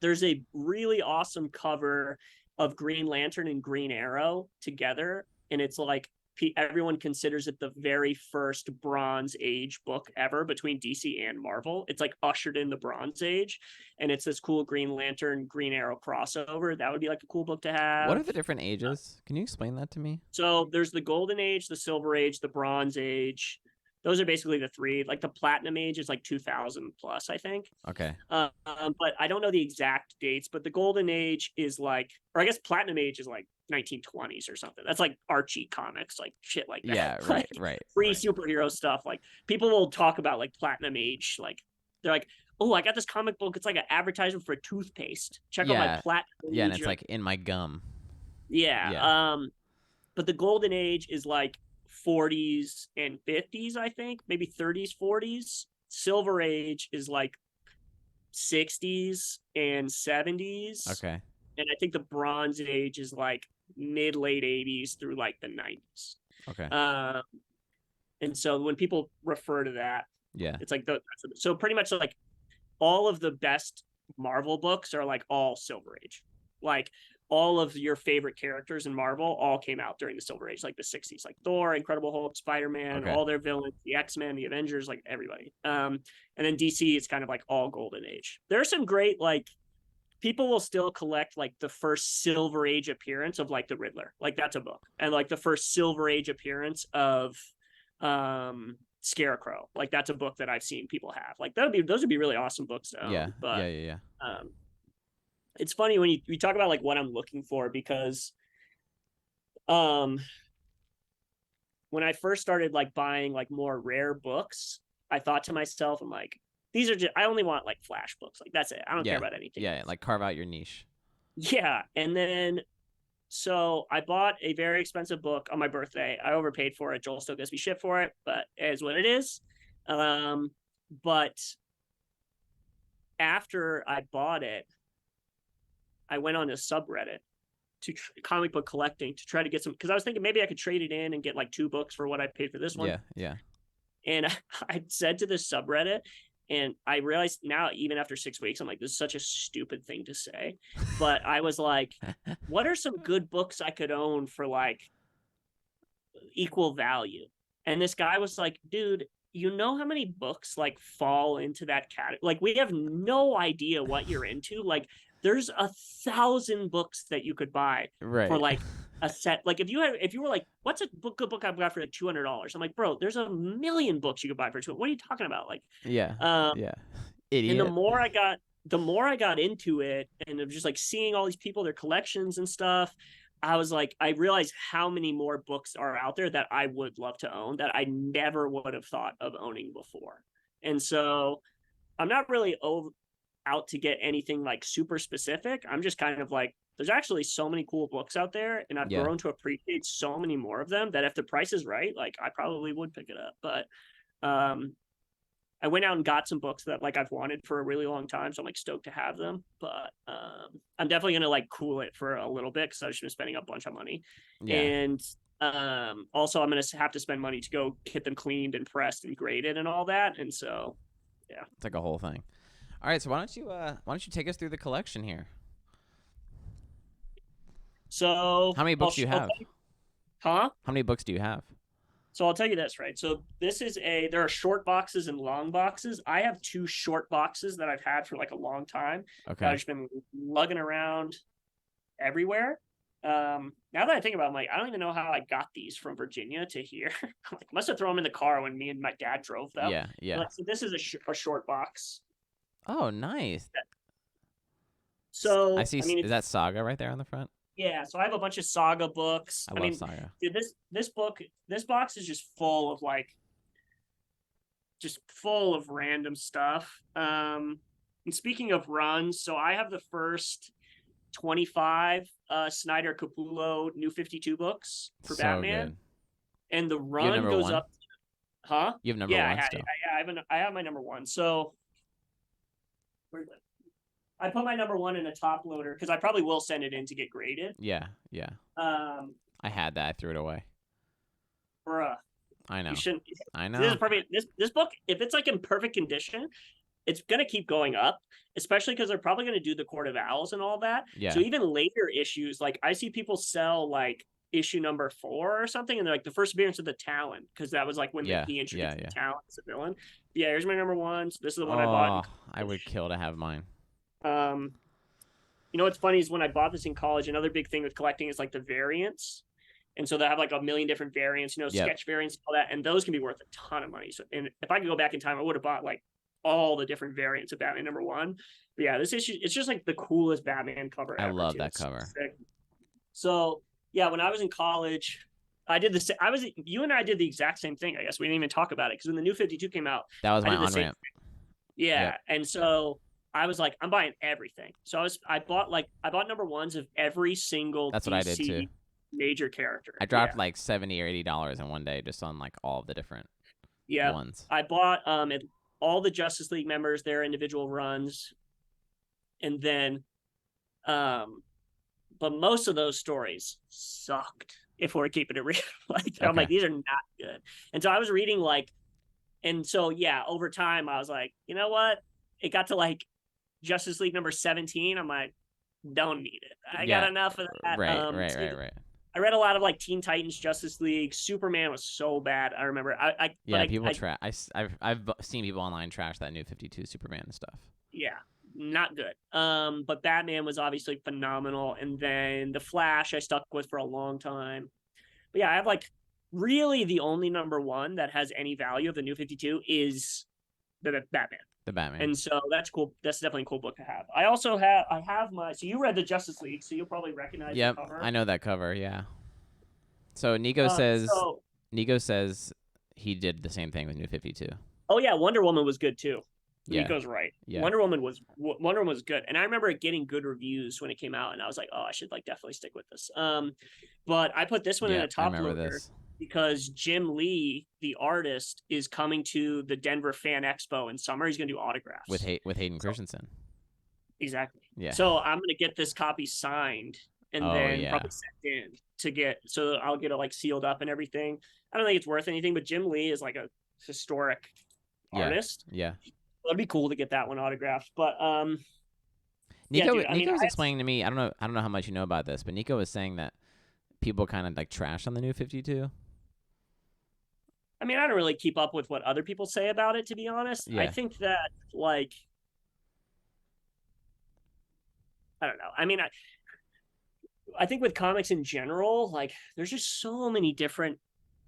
[SPEAKER 2] There's a really awesome cover of Green Lantern and Green Arrow together, and it's like everyone considers it the very first Bronze Age book ever between DC and Marvel. It's like ushered in the Bronze Age, and it's this cool Green Lantern Green Arrow crossover. That would be like a cool book to
[SPEAKER 1] What are
[SPEAKER 2] have.
[SPEAKER 1] the different ages? Can you explain that to me?
[SPEAKER 2] So there's the Golden Age, the Silver Age, the Bronze Age. Those are basically the three. Like the Platinum Age is like 2000 plus, I think.
[SPEAKER 1] Okay.
[SPEAKER 2] But I don't know the exact dates. But the Golden Age is like, or I guess Platinum Age is like 1920s or something. That's like Archie comics, like shit like that.
[SPEAKER 1] Yeah,
[SPEAKER 2] Like
[SPEAKER 1] right, right,
[SPEAKER 2] free
[SPEAKER 1] right.
[SPEAKER 2] superhero stuff. Like people will talk about like Platinum Age. Like they're like, oh, I got this comic book. It's like an advertisement for a toothpaste. Check out my
[SPEAKER 1] Yeah.
[SPEAKER 2] Platinum
[SPEAKER 1] Yeah, and
[SPEAKER 2] Age.
[SPEAKER 1] it's like in my gum.
[SPEAKER 2] Yeah.
[SPEAKER 1] Yeah.
[SPEAKER 2] But the Golden Age is like 40s and 50s, I think, maybe 30s, 40s. Silver Age is like 60s and 70s.
[SPEAKER 1] Okay.
[SPEAKER 2] And I think the Bronze Age is like mid late 80s through like the 90s.
[SPEAKER 1] Okay.
[SPEAKER 2] Uh, and so when people refer to that,
[SPEAKER 1] Yeah.
[SPEAKER 2] it's like so pretty much like all of the best Marvel books are like all Silver Age. Like all of your favorite characters in Marvel all came out during the Silver Age, like the 60s, like Thor, Incredible Hulk, Spider-Man,
[SPEAKER 1] Okay.
[SPEAKER 2] all their villains, the X-Men, the Avengers, like everybody. And then DC is kind of like all Golden Age. There's some great like people will still collect like the first Silver Age appearance of like the Riddler. Like that's a book. And like the first Silver Age appearance of Scarecrow. Like that's a book that I've seen people have. Like those would be really awesome books to
[SPEAKER 1] Yeah.
[SPEAKER 2] own. But
[SPEAKER 1] Yeah, yeah, yeah.
[SPEAKER 2] um it's funny when you talk about like what I'm looking for because um when I first started like buying like more rare books, I thought to myself, I'm like, these are just I only want like flash books. Like that's it. I don't care
[SPEAKER 1] Yeah.
[SPEAKER 2] about anything
[SPEAKER 1] Yeah,
[SPEAKER 2] else.
[SPEAKER 1] like carve out your niche.
[SPEAKER 2] Yeah. And then so I bought a very expensive book on my birthday. I overpaid for it. Joel still gives me shit for it, but it is what it is. But after I bought it, I went on a subreddit to comic book collecting to try to get some because I was thinking maybe I could trade it in and get like two books for what I paid for this one.
[SPEAKER 1] Yeah, yeah.
[SPEAKER 2] And I said to this subreddit, and I realized now, even after 6 weeks, I'm like, this is such a stupid thing to say. But I was like, what are some good books I could own for like equal value? And this guy was like, dude, you know how many books like fall into that category? Like, we have no idea what you're into. Like, there's 1,000 books that you could buy for
[SPEAKER 1] Right.
[SPEAKER 2] like a set. Like, if you were like, what's a good book I've got for like $200? I'm like, bro, there's 1,000,000 books you could buy for 200. What are you talking about? Like,
[SPEAKER 1] Yeah.
[SPEAKER 2] um,
[SPEAKER 1] Yeah.
[SPEAKER 2] and
[SPEAKER 1] Idiot.
[SPEAKER 2] the more I got into it and of just like seeing all these people, their collections and stuff, I was like, I realized how many more books are out there that I would love to own that I never would have thought of owning before. And so I'm not really out to get anything like super specific. I'm just kind of like, there's actually so many cool books out there, and I've
[SPEAKER 1] Yeah.
[SPEAKER 2] grown to appreciate so many more of them that if the price is right, like I probably would pick it up. But I went out and got some books that like I've wanted for a really long time, so I'm like stoked to have them. But I'm definitely gonna like cool it for a little bit because I've just been spending a bunch of money,
[SPEAKER 1] Yeah.
[SPEAKER 2] and also I'm gonna have to spend money to go get them cleaned and pressed and graded and all that. And so, yeah.
[SPEAKER 1] It's like a whole thing. All right, so why don't you take us through the collection here?
[SPEAKER 2] So
[SPEAKER 1] How many books do you have?
[SPEAKER 2] huh?
[SPEAKER 1] How many books do you have?
[SPEAKER 2] So I'll tell you this, right? So this is there are short boxes and long boxes. I have two short boxes that I've had for like a long time. That I've
[SPEAKER 1] Okay.
[SPEAKER 2] just been lugging around everywhere. Now that I think about it, I'm like, I don't even know how I got these from Virginia to here. I'm like, must have thrown them in the car when me and my dad drove them.
[SPEAKER 1] Yeah, yeah.
[SPEAKER 2] But, so this is a short box.
[SPEAKER 1] Oh, nice. I
[SPEAKER 2] So
[SPEAKER 1] see.
[SPEAKER 2] I mean,
[SPEAKER 1] Is that Saga right there on the front?
[SPEAKER 2] yeah. So I have a bunch of Saga books.
[SPEAKER 1] I
[SPEAKER 2] I
[SPEAKER 1] love
[SPEAKER 2] mean,
[SPEAKER 1] Saga.
[SPEAKER 2] dude, this box is just full of like just full of random stuff. And speaking of runs, so I have the first 25 Snyder Capullo New 52 books for
[SPEAKER 1] So
[SPEAKER 2] Batman,
[SPEAKER 1] good.
[SPEAKER 2] and the
[SPEAKER 1] You have
[SPEAKER 2] run
[SPEAKER 1] number
[SPEAKER 2] goes
[SPEAKER 1] one?
[SPEAKER 2] up. Huh?
[SPEAKER 1] You have number
[SPEAKER 2] Yeah,
[SPEAKER 1] one still?
[SPEAKER 2] I have my number one. So I put my number one in a top loader because I probably will send it in to get graded.
[SPEAKER 1] Yeah, yeah.
[SPEAKER 2] Um,
[SPEAKER 1] I had that. I threw it away.
[SPEAKER 2] bruh.
[SPEAKER 1] I know.
[SPEAKER 2] You shouldn't.
[SPEAKER 1] I
[SPEAKER 2] This is
[SPEAKER 1] know.
[SPEAKER 2] perfect. This book, if it's like in perfect condition, it's gonna keep going up, especially because they're probably gonna do the Court of Owls and all that. So
[SPEAKER 1] Yeah.
[SPEAKER 2] even later issues, like I see people sell like issue number 4 or something, and they're like the first appearance of the Talon, because that was like when
[SPEAKER 1] Yeah.
[SPEAKER 2] he
[SPEAKER 1] Yeah.
[SPEAKER 2] introduced the
[SPEAKER 1] Yeah.
[SPEAKER 2] Talon as a villain. Yeah, here's my number 1. So this is the one I bought in
[SPEAKER 1] Oh, I would kill to have mine.
[SPEAKER 2] college. You know what's funny is when I bought this in college, another big thing with collecting is like the variants. And so they have like a million different variants,
[SPEAKER 1] Yep.
[SPEAKER 2] sketch variants, all that, and those can be worth a ton of money. So, and if I could go back in time, I would have bought like all the different variants of Batman number 1. But yeah, this issue, it's just like the coolest Batman cover
[SPEAKER 1] I
[SPEAKER 2] ever.
[SPEAKER 1] love
[SPEAKER 2] Too.
[SPEAKER 1] that
[SPEAKER 2] It's
[SPEAKER 1] cover.
[SPEAKER 2] sick. So yeah, when I was in college, I did the. You and I did the exact same thing. I guess we didn't even talk about it because when the new 52 came out,
[SPEAKER 1] That was
[SPEAKER 2] I
[SPEAKER 1] my
[SPEAKER 2] did the
[SPEAKER 1] on
[SPEAKER 2] same.
[SPEAKER 1] ramp.
[SPEAKER 2] Yeah,
[SPEAKER 1] Yep.
[SPEAKER 2] and so I was like, I'm buying everything. So I bought number 1s of every single
[SPEAKER 1] That's what I did too.
[SPEAKER 2] DC major character.
[SPEAKER 1] I dropped like $70 or $80 in one day just on like all of the different ones.
[SPEAKER 2] I bought all the Justice League members, their individual runs, and then but most of those stories sucked. If we're keeping it real, I'm like, these are not good. And so I was reading and so yeah, over time I was like, you know what? It got to like Justice League number 17. I'm like, don't need it. I got enough of that.
[SPEAKER 1] Right.
[SPEAKER 2] I read a lot of like Teen Titans, Justice League. Superman was so bad. I remember.
[SPEAKER 1] People trash. I've seen people online trash that new 52 Superman stuff.
[SPEAKER 2] Yeah, not good. But Batman was obviously phenomenal, and then the Flash I stuck with for a long time. But yeah, I have like really the only number 1 that has any value of the new 52 is the Batman.
[SPEAKER 1] The Batman.
[SPEAKER 2] And so that's cool. That's definitely a cool book to have. I also have my. So you read the Justice League, so you'll probably recognize the cover.
[SPEAKER 1] I know that cover. Yeah. So Nico says he did the same thing with New 52.
[SPEAKER 2] Oh yeah, Wonder Woman was good too.
[SPEAKER 1] Yeah.
[SPEAKER 2] Nico's right.
[SPEAKER 1] Yeah.
[SPEAKER 2] Wonder Woman was good, and I remember it getting good reviews when it came out, and I was like, oh, I should like definitely stick with this. But I put this one in a top loader because Jim Lee, the artist, is coming to the Denver Fan Expo in summer. He's gonna do autographs
[SPEAKER 1] with Hayden Christensen.
[SPEAKER 2] Exactly.
[SPEAKER 1] Yeah.
[SPEAKER 2] So I'm gonna get this copy signed and then probably sent in to get. So I'll get it like sealed up and everything. I don't think it's worth anything, but Jim Lee is like a historic artist.
[SPEAKER 1] Yeah.
[SPEAKER 2] It'd be cool to get that one autographed. But
[SPEAKER 1] Nico was explaining to me. I don't know how much you know about this, but Nico was saying that people kind of like trash on the new 52.
[SPEAKER 2] I mean, I don't really keep up with what other people say about it, to be honest. I think that like I don't know. I mean, I think with comics in general, like there's just so many different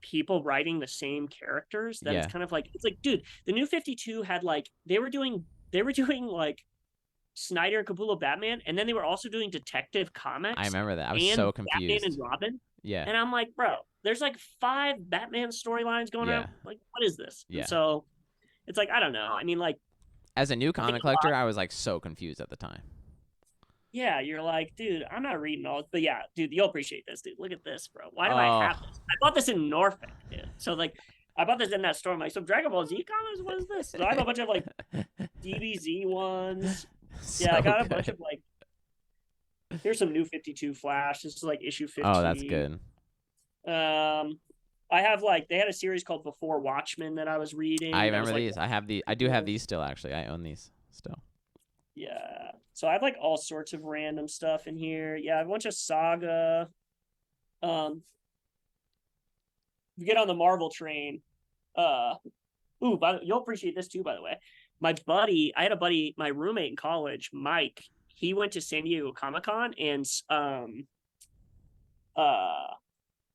[SPEAKER 2] people writing the same characters that it's kind of like, it's like, dude, the new 52 had like they were doing like Snyder and Capullo Batman, and then they were also doing Detective Comics.
[SPEAKER 1] I remember that. I was so confused.
[SPEAKER 2] Batman and Robin.
[SPEAKER 1] Yeah.
[SPEAKER 2] And I'm like, bro, there's like 5 Batman storylines going on. Like, what is this?
[SPEAKER 1] Yeah.
[SPEAKER 2] And so it's like, I don't know. I mean, like,
[SPEAKER 1] as a new comic collector, I was like so confused at the time.
[SPEAKER 2] Yeah, you're like, dude, I'm not reading all. But yeah, dude, you'll appreciate this, dude. Look at this, bro. Why do I have this? I bought this in Norfolk, dude. So like, I bought this in that store. I'm like, so Dragon Ball Z comics? What is this? So I have a bunch of like DBZ ones. I got a bunch of like. Here's some new 52 Flash. This is like issue 15.
[SPEAKER 1] Oh, that's good.
[SPEAKER 2] I have like they had a series called Before Watchmen that I was reading.
[SPEAKER 1] I remember these. I do have these still. Actually, I own these still.
[SPEAKER 2] Yeah. So I have like all sorts of random stuff in here. Yeah, I have a bunch of Saga. Get on the Marvel train. You'll appreciate this too, by the way. I had a buddy, my roommate in college, Mike. He went to San Diego Comic-Con, and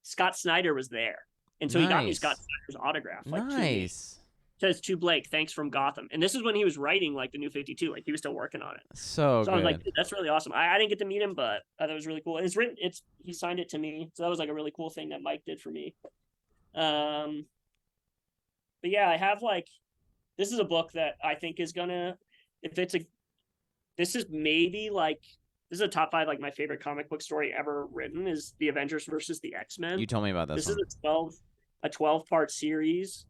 [SPEAKER 2] Scott Snyder was there, and so he got me Scott Snyder's autograph. Like,
[SPEAKER 1] nice.
[SPEAKER 2] Says to Blake, thanks from Gotham. And this is when he was writing like the new 52. Like he was still working on it.
[SPEAKER 1] So
[SPEAKER 2] I was like, that's really awesome. I didn't get to meet him, but I thought it was really cool. And he signed it to me. So that was like a really cool thing that Mike did for me. But yeah, I have like, this is a book that I think is gonna, this is a top 5, like my favorite comic book story ever written is the Avengers versus the X-Men.
[SPEAKER 1] You told me about this.
[SPEAKER 2] This is a 12-part series.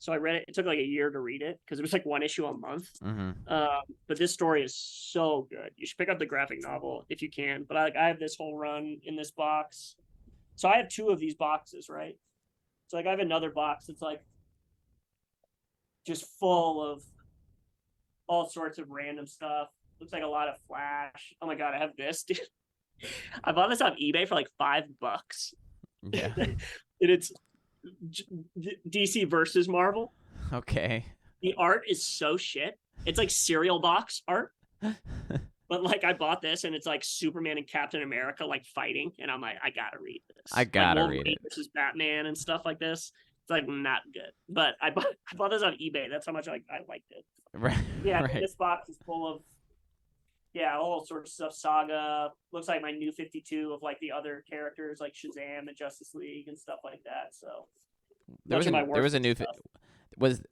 [SPEAKER 2] So I read it. It took like a year to read it because it was like one issue a month.
[SPEAKER 1] Mm-hmm.
[SPEAKER 2] But this story is so good. You should pick up the graphic novel if you can. But I have this whole run in this box. So I have 2 of these boxes, right? So like I have another box that's like just full of all sorts of random stuff. Looks like a lot of Flash. Oh my god, I have this, dude. I bought this on eBay for like $5.
[SPEAKER 1] Yeah.
[SPEAKER 2] And it's DC versus Marvel.
[SPEAKER 1] Okay.
[SPEAKER 2] The art is so shit. It's like cereal box art. But like I bought this and it's like Superman and Captain America like fighting, and I'm like, I gotta read this.
[SPEAKER 1] I
[SPEAKER 2] Like
[SPEAKER 1] gotta read
[SPEAKER 2] Wolverine
[SPEAKER 1] it.
[SPEAKER 2] versus Batman and stuff like this. It's like not good. But I bought this on eBay. That's how much I liked it.
[SPEAKER 1] Right.
[SPEAKER 2] Yeah,
[SPEAKER 1] Right.
[SPEAKER 2] this box is full of all sorts of stuff. Saga looks like my new 52 of like the other characters like Shazam and Justice League and stuff like that. So
[SPEAKER 1] There was
[SPEAKER 2] much of my
[SPEAKER 1] a
[SPEAKER 2] work
[SPEAKER 1] there was a new
[SPEAKER 2] stuff.
[SPEAKER 1] was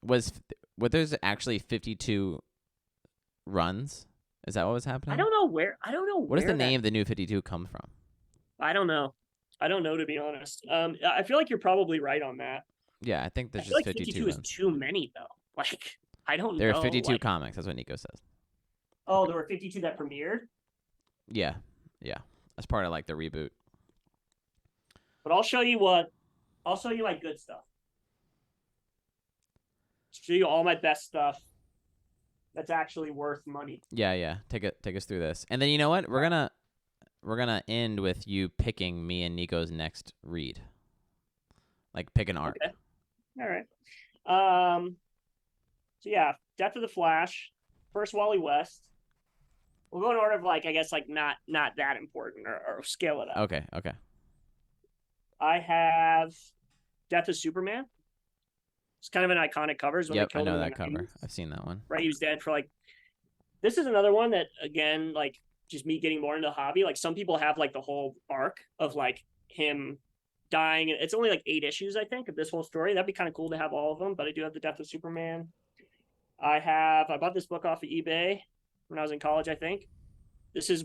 [SPEAKER 1] was what there's actually 52 runs? Is that what was happening?
[SPEAKER 2] I don't know where.
[SPEAKER 1] What does the name of the new 52 come from?
[SPEAKER 2] I don't know. I don't know, to be honest. I feel like you're probably right on that.
[SPEAKER 1] Yeah, I think
[SPEAKER 2] I
[SPEAKER 1] there's
[SPEAKER 2] feel
[SPEAKER 1] just
[SPEAKER 2] like
[SPEAKER 1] 52
[SPEAKER 2] 52 is
[SPEAKER 1] runs.
[SPEAKER 2] too many though. Like I don't
[SPEAKER 1] There are
[SPEAKER 2] know.
[SPEAKER 1] 52
[SPEAKER 2] Like,
[SPEAKER 1] comics. That's what Nico says.
[SPEAKER 2] oh, there were 52 that premiered,
[SPEAKER 1] Yeah, yeah. That's part of like the reboot.
[SPEAKER 2] but I'll show you what. I'll show you my good stuff. Show you all my best stuff. That's actually worth money.
[SPEAKER 1] Yeah, yeah. Take us through this, and then you know what? We're gonna end with you picking me and Nico's next read. Like pick an arc.
[SPEAKER 2] Okay. All right. So yeah, Death of the Flash, first Wally West. We'll go in order of like I guess like not that important or scale it up.
[SPEAKER 1] Okay, okay.
[SPEAKER 2] I have Death of Superman. It's kind of an iconic cover. When
[SPEAKER 1] Yep,
[SPEAKER 2] they
[SPEAKER 1] I
[SPEAKER 2] killed him
[SPEAKER 1] know
[SPEAKER 2] in
[SPEAKER 1] that
[SPEAKER 2] the
[SPEAKER 1] cover.
[SPEAKER 2] 90s.
[SPEAKER 1] I've seen that one.
[SPEAKER 2] Right, he was dead for like. This is another one that again like just me getting more into the hobby. Like some people have like the whole arc of like him dying. It's only like 8 issues, I think, of this whole story. That'd be kind of cool to have all of them. But I do have the Death of Superman. I bought this book off of eBay when I was in college, I think. This is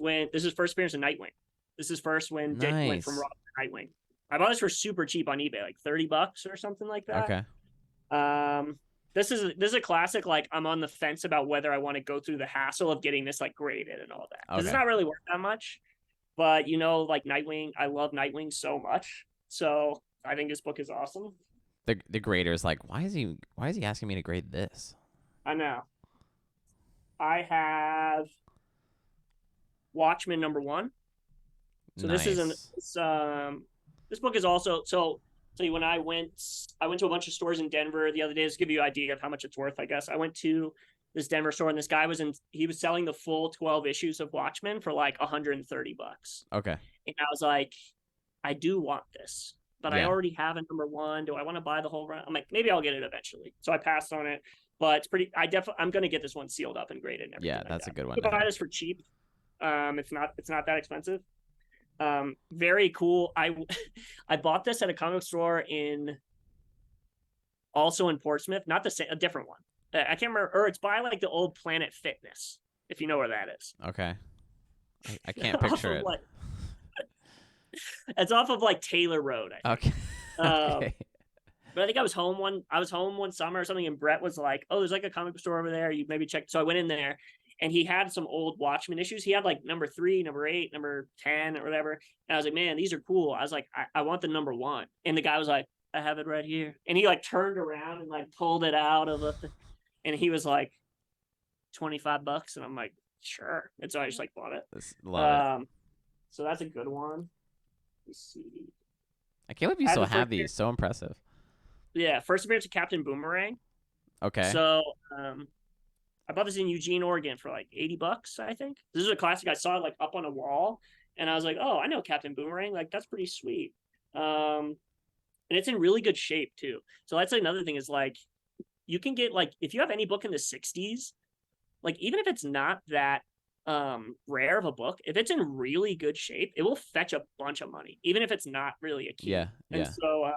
[SPEAKER 2] first appearance of Nightwing. This is first when Dick went from
[SPEAKER 1] Nice.
[SPEAKER 2] Robin to Nightwing. I bought this for super cheap on eBay, like $30 or something like that.
[SPEAKER 1] Okay.
[SPEAKER 2] This is a classic. Like I'm on the fence about whether I want to go through the hassle of getting this like graded and all that. Because it's
[SPEAKER 1] Okay.
[SPEAKER 2] not really worth that much. But you know, like Nightwing, I love Nightwing so much. So I think this book is awesome.
[SPEAKER 1] The grader is like, why is he asking me to grade this?
[SPEAKER 2] I know. I have Watchmen #1. So
[SPEAKER 1] Nice.
[SPEAKER 2] this book is also so when I went to a bunch of stores in Denver the other day, to give you an idea of how much it's worth, I guess. I went to this Denver store and this guy was selling the full 12 issues of Watchmen for like $130.
[SPEAKER 1] Okay.
[SPEAKER 2] And I was like, I do want this, but I
[SPEAKER 1] Yeah.
[SPEAKER 2] already have a #1. Do I want to buy the whole run? I'm like, maybe I'll get it eventually. So I passed on it, but it's pretty. I'm going to get this one sealed up and graded. And everything
[SPEAKER 1] Yeah, that's
[SPEAKER 2] like
[SPEAKER 1] a good one
[SPEAKER 2] You
[SPEAKER 1] to
[SPEAKER 2] can buy
[SPEAKER 1] have.
[SPEAKER 2] this for cheap. It's not that expensive. Very cool. I bought this at a comic store also in Portsmouth, not the same, a different one. I can't remember, or it's by like the old Planet Fitness, if you know where that is.
[SPEAKER 1] Okay. I can't picture it.
[SPEAKER 2] It's off of like Taylor Road, I think.
[SPEAKER 1] Okay. Okay.
[SPEAKER 2] But I think I was home one summer or something, and Brett was like, "Oh, there's like a comic book store over there. You maybe check." So I went in there, and he had some old Watchmen issues. He had like #3, #8, #10, or whatever. And I was like, "Man, these are cool." I was like, "I want the #1." And the guy was like, "I have it right here." And he like turned around and like pulled it out of and he was like, $25. And I'm like, "Sure." And so I just like bought it.
[SPEAKER 1] Love it.
[SPEAKER 2] So that's a good one. Let's see.
[SPEAKER 1] I can't believe you still have these. So impressive.
[SPEAKER 2] Yeah, first appearance of Captain Boomerang.
[SPEAKER 1] Okay.
[SPEAKER 2] So I bought this in Eugene, Oregon for like $80, I think. This is a classic. I saw it like up on a wall, and I was like, "Oh, I know Captain Boomerang. Like that's pretty sweet." And it's in really good shape too. So that's another thing is like you can get like if you have any book in the '60s, like even if it's not that rare of a book, if it's in really good shape, it will fetch a bunch of money, even if it's not really a key.
[SPEAKER 1] Yeah.
[SPEAKER 2] And
[SPEAKER 1] Yeah.
[SPEAKER 2] so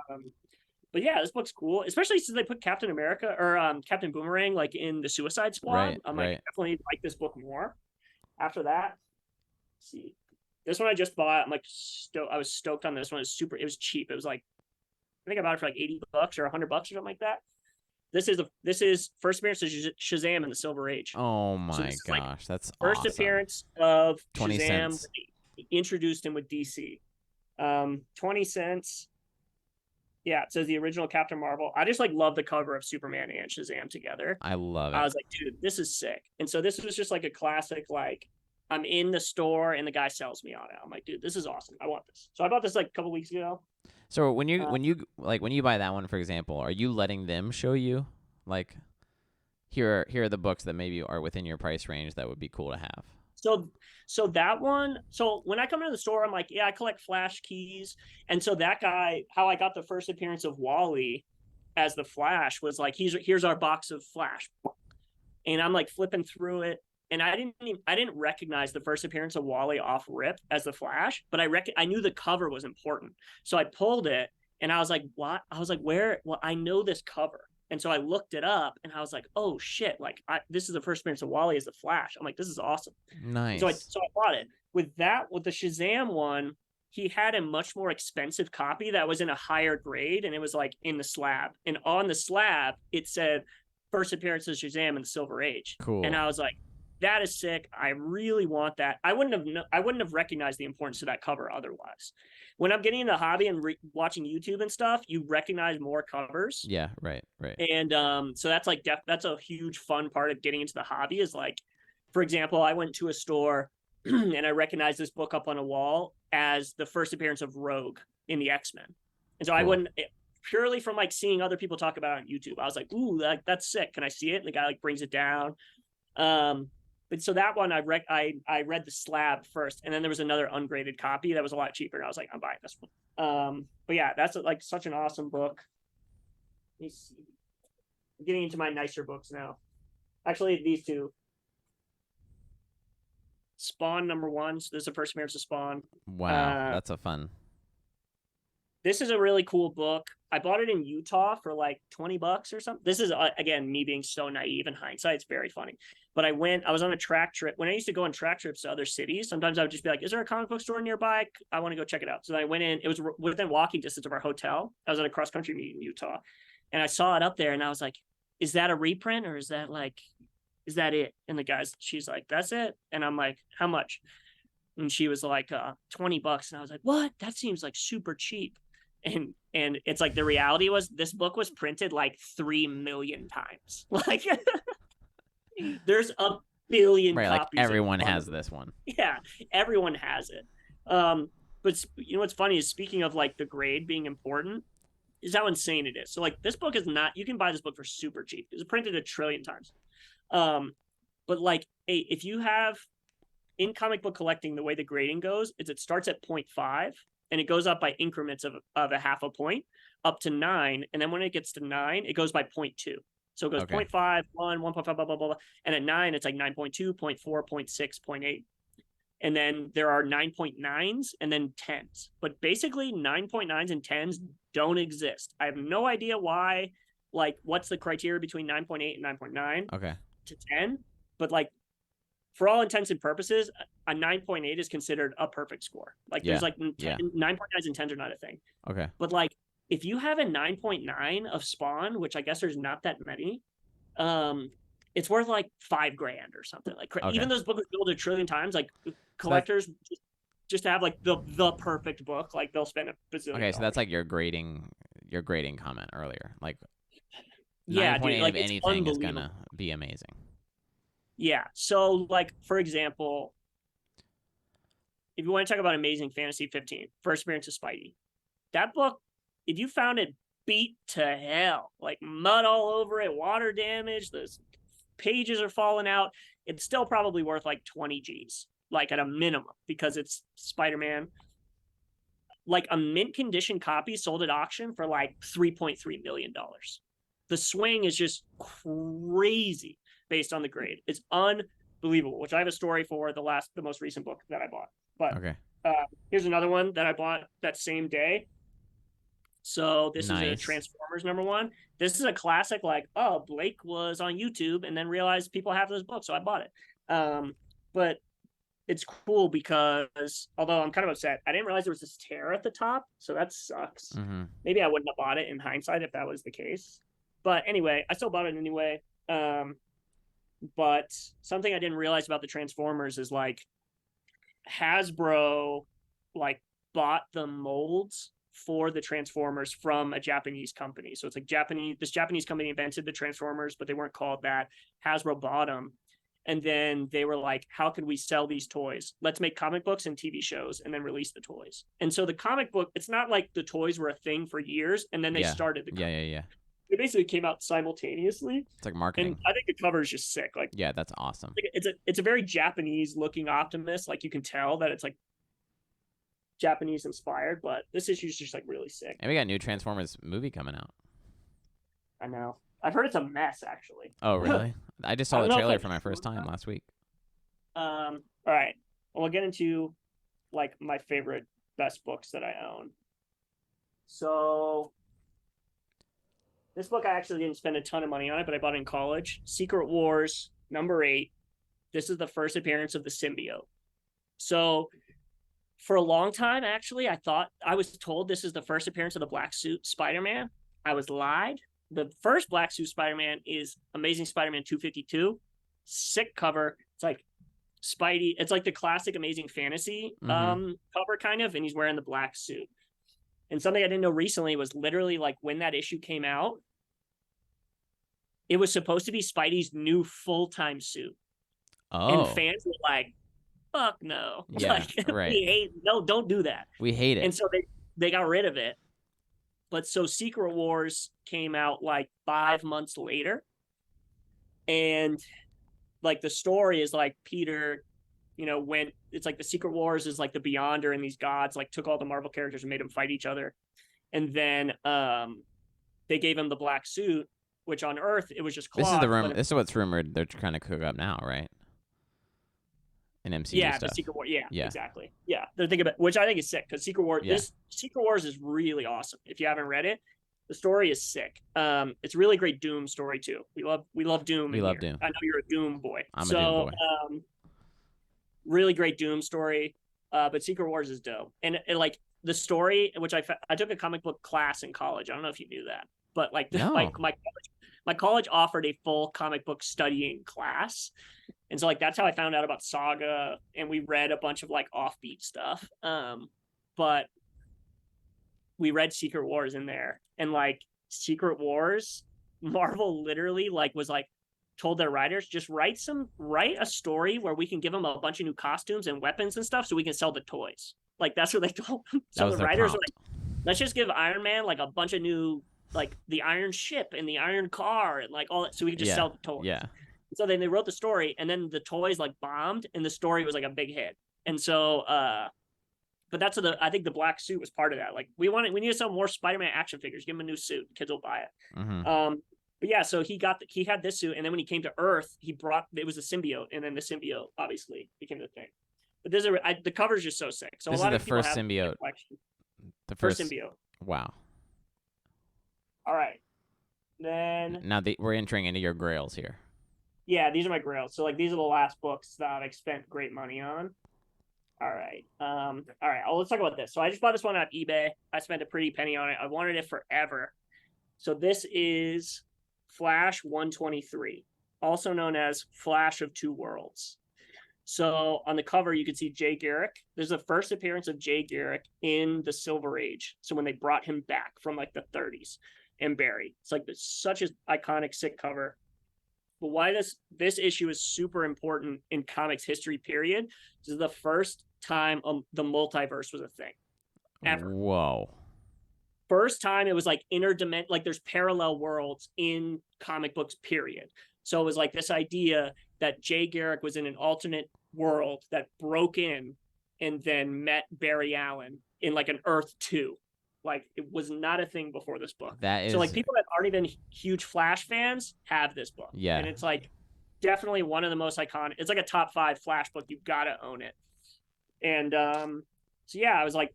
[SPEAKER 2] but yeah, this book's cool, especially since they put Captain America or Captain Boomerang like in the Suicide Squad.
[SPEAKER 1] Right,
[SPEAKER 2] I'm
[SPEAKER 1] right.
[SPEAKER 2] like definitely like this book more. After that, let's see, this one I just bought. I'm like I was stoked on this one. It was cheap. It was like I think I bought it for like $80 or $100 or something like that. This is first appearance of Shazam in the Silver Age.
[SPEAKER 1] Oh my
[SPEAKER 2] this is,
[SPEAKER 1] gosh,
[SPEAKER 2] like,
[SPEAKER 1] that's
[SPEAKER 2] First
[SPEAKER 1] awesome.
[SPEAKER 2] appearance of
[SPEAKER 1] 20
[SPEAKER 2] Shazam.
[SPEAKER 1] cents.
[SPEAKER 2] Introduced him with DC. 20 cents. Yeah, it says the original Captain Marvel. I just like love the cover of Superman and Shazam together.
[SPEAKER 1] I love
[SPEAKER 2] I
[SPEAKER 1] it.
[SPEAKER 2] was like, dude, this is sick. And so this was just like a classic, like I'm in the store and the guy sells me on it. I'm like, dude, this is awesome. I want this. So I bought this like a couple weeks ago.
[SPEAKER 1] So when you
[SPEAKER 2] Uh,
[SPEAKER 1] when you like when you buy that one, for example, are you letting them show you like here are the books that maybe are within your price range that would be cool to have?
[SPEAKER 2] so so that one, so when I come into the store, I'm like, yeah, I collect Flash keys. And so that guy, how I got the first appearance of Wally as the Flash was like, here's our box of Flash. And I'm like flipping through it. And I didn't recognize the first appearance of Wally off rip as the Flash, but I knew the cover was important. So I pulled it and I was like, what? I was like, where? Well, I know this cover. And so I looked it up and I was like, oh shit, like this is the first appearance of Wally as the Flash. I'm like, this is awesome. And
[SPEAKER 1] Nice.
[SPEAKER 2] so I bought it. With the Shazam one, he had a much more expensive copy that was in a higher grade and it was like in the slab. And on the slab, it said first appearance of Shazam in the Silver Age. And
[SPEAKER 1] Cool.
[SPEAKER 2] I was like, that is sick. I really want that. I wouldn't have recognized the importance of that cover otherwise. When I'm getting into the hobby and watching YouTube and stuff, you recognize more covers.
[SPEAKER 1] Yeah, right, right.
[SPEAKER 2] And so that's like that's a huge fun part of getting into the hobby is like, for example, I went to a store and I recognized this book up on a wall as the first appearance of Rogue in the X-Men. And so I
[SPEAKER 1] Cool.
[SPEAKER 2] wouldn't purely from like seeing other people talk about it on YouTube. I was like, ooh, that's sick. Can I see it? And the guy like brings it down. But so that one I read the slab first, and then there was another ungraded copy that was a lot cheaper. And I was like, I'm buying this one. But yeah, that's like such an awesome book. Let me see. I'm getting into my nicer books now. Actually, these two. Spawn #1. So this is the first appearance of Spawn.
[SPEAKER 1] Wow,
[SPEAKER 2] Uh,
[SPEAKER 1] that's a fun.
[SPEAKER 2] this is a really cool book. I bought it in Utah for like $20 or something. This is again me being so naive in hindsight. It's very funny. But I was on a track trip. When I used to go on track trips to other cities, sometimes I would just be like, is there a comic book store nearby? I want to go check it out. So I went in, it was within walking distance of our hotel. I was at a cross country meet in Utah. And I saw it up there and I was like, is that a reprint or is that it? And she's like, that's it. And I'm like, how much? And she was like, $20. And I was like, what? That seems like super cheap. And it's like the reality was this book was printed like 3 million times. Like there's a billion
[SPEAKER 1] Right, like
[SPEAKER 2] copies.
[SPEAKER 1] everyone has this one.
[SPEAKER 2] Yeah, everyone has it. But you know what's funny is speaking of like the grade being important, is how insane it is. So like this book is not. You can buy this book for super cheap. It's printed 1 trillion times. But like, if you have in comic book collecting, the way the grading goes is it starts at 0.5 and it goes up by increments of a half a point up to 9. And then when it gets to 9, it goes by 0.2. So it goes
[SPEAKER 1] Okay.
[SPEAKER 2] 0.5, 1, 1.5, blah, blah, blah, blah. And at 9, it's like 9.2, 0.4, 0.6, 0.8. And then there are 9.9s and then 10s. But basically 9.9s and 10s don't exist. I have no idea why, like what's the criteria between 9.8 and 9.9
[SPEAKER 1] Okay.
[SPEAKER 2] to 10. But like for all intents and purposes, a 9.8 is considered a perfect score. Like there's like 9.9s and 10s are not a thing.
[SPEAKER 1] Okay.
[SPEAKER 2] But like if you have a 9.9 of Spawn, which I guess there's not that many, it's worth like $5,000 or something. Like
[SPEAKER 1] Okay.
[SPEAKER 2] even those books are built 1 trillion times, like collectors just to have like the perfect book, like they'll spend a bazillion.
[SPEAKER 1] Okay, so that's like your grading comment earlier. Like
[SPEAKER 2] yeah,
[SPEAKER 1] 9.8
[SPEAKER 2] dude, like
[SPEAKER 1] of anything is gonna be amazing.
[SPEAKER 2] Yeah. So like for example, if you want to talk about Amazing Fantasy 15, first appearance of Spidey, that book, if you found it beat to hell, like mud all over it, water damage, the pages are falling out, it's still probably worth like 20 G's, like at a minimum, because it's Spider-Man. Like a mint condition copy sold at auction for like $3.3 million. The swing is just crazy based on the grade. It's unbelievable, which I have a story for the most recent book that I bought. But
[SPEAKER 1] Okay.
[SPEAKER 2] Here's another one that I bought that same day. So this is a
[SPEAKER 1] Nice.
[SPEAKER 2] Transformers #1. This is a classic, like, oh, Blake was on YouTube and then realized people have this book, so I bought it. But it's cool because although I'm kind of upset, I didn't realize there was this tear at the top, so that sucks.
[SPEAKER 1] Mm-hmm.
[SPEAKER 2] Maybe I wouldn't have bought it in hindsight if that was the case. But anyway, I still bought it anyway. But something I didn't realize about the Transformers is like Hasbro like bought the molds for the Transformers from a Japanese company. So it's like this Japanese company invented the Transformers, but they weren't called that. Hasbro bought them. And then they were like, how could we sell these toys? Let's make comic books and TV shows and then release the toys. And so the comic book, it's not like the toys were a thing for years and then they started the comic.
[SPEAKER 1] Yeah.
[SPEAKER 2] It basically came out simultaneously.
[SPEAKER 1] It's like marketing.
[SPEAKER 2] And I think the cover is just sick. Like,
[SPEAKER 1] yeah, that's awesome.
[SPEAKER 2] It's a very Japanese looking Optimus. Like you can tell that it's like Japanese inspired, but this issue is just like really sick.
[SPEAKER 1] And we got a new Transformers movie coming out.
[SPEAKER 2] I know. I've heard it's a mess, actually.
[SPEAKER 1] Oh, really? I just saw the trailer for my first time last week.
[SPEAKER 2] All right. Well, we'll get into like my favorite best books that I own. So this book, I actually didn't spend a ton of money on it, but I bought it in college. Secret Wars, #8. This is the first appearance of the symbiote. So for a long time, actually, I was told this is the first appearance of the black suit Spider-Man. I was lied. The first black suit Spider-Man is Amazing Spider-Man 252. Sick cover. It's like Spidey. It's like the classic Amazing Fantasy cover kind of, and he's wearing the black suit. And something I didn't know recently was literally like when that issue came out, it was supposed to be Spidey's new full-time suit.
[SPEAKER 1] Oh.
[SPEAKER 2] And fans were like, fuck no.
[SPEAKER 1] Yeah,
[SPEAKER 2] like,
[SPEAKER 1] right.
[SPEAKER 2] Don't do that.
[SPEAKER 1] We hate it.
[SPEAKER 2] And so they got rid of it. But so Secret Wars came out like 5 months later. And like the story is like Peter, when it's like the Secret Wars is like the Beyonder and these gods like took all the Marvel characters and made them fight each other. And then they gave him the black suit, which on Earth it was just cloth.
[SPEAKER 1] This is what's rumored they're trying to cook up now, right? In MCU stuff.
[SPEAKER 2] The Secret War. Yeah,
[SPEAKER 1] yeah,
[SPEAKER 2] exactly. Yeah, they're thinking about, which I think is sick because Secret Wars. Yeah. This Secret Wars is really awesome. If you haven't read it, the story is sick. It's a really great Doom story too. We love Doom.
[SPEAKER 1] We love Doom.
[SPEAKER 2] I know you're a Doom boy.
[SPEAKER 1] I'm a Doom boy.
[SPEAKER 2] Really great Doom story. But Secret Wars is dope, and like the story, which I took a comic book class in college. I don't know if you knew that, but like my college offered a full comic book studying class. And so like that's how I found out about Saga, and we read a bunch of like offbeat stuff. But we read Secret Wars in there, and like Secret Wars, Marvel literally like was like told their writers, just write a story where we can give them a bunch of new costumes and weapons and stuff so we can sell the toys. Like that's what they told them. So the writers were like, let's just give Iron Man like a bunch of new, like the Iron Ship and the Iron Car and like all that, so we can just sell the toys.
[SPEAKER 1] Yeah.
[SPEAKER 2] So then they wrote the story, and then the toys like bombed, and the story was like a big hit. And so, but that's I think the black suit was part of that. Like we need to sell more Spider-Man action figures. Give him a new suit, kids will buy it.
[SPEAKER 1] Mm-hmm.
[SPEAKER 2] But yeah, so he had this suit, and then when he came to Earth, it was a symbiote, and then the symbiote obviously became the thing. But the cover's just so sick. So
[SPEAKER 1] this
[SPEAKER 2] a lot
[SPEAKER 1] is
[SPEAKER 2] of
[SPEAKER 1] the first symbiote.
[SPEAKER 2] The first symbiote.
[SPEAKER 1] Wow.
[SPEAKER 2] All right. Then
[SPEAKER 1] now we're entering into your grails here.
[SPEAKER 2] Yeah, these are my grails. So like these are the last books that I spent great money on. All right. Let's talk about this. So I just bought this one off eBay. I spent a pretty penny on it. I wanted it forever. So this is Flash 123, also known as Flash of Two Worlds. So on the cover, you can see Jay Garrick. There's the first appearance of Jay Garrick in the Silver Age. So when they brought him back from like the 30s, and Barry. It's like such an iconic, sick cover. But why this issue is super important in comics history, period. This is the first time the multiverse was a thing. Ever.
[SPEAKER 1] Whoa.
[SPEAKER 2] First time it was like like there's parallel worlds in comic books, period. So it was like this idea that Jay Garrick was in an alternate world that broke in and then met Barry Allen in like an Earth 2. Like it was not a thing before this book. So like people that aren't even huge Flash fans have this book.
[SPEAKER 1] Yeah.
[SPEAKER 2] And it's like definitely one of the most iconic. It's like a top 5 Flash book. You've got to own it. And so yeah, I was like,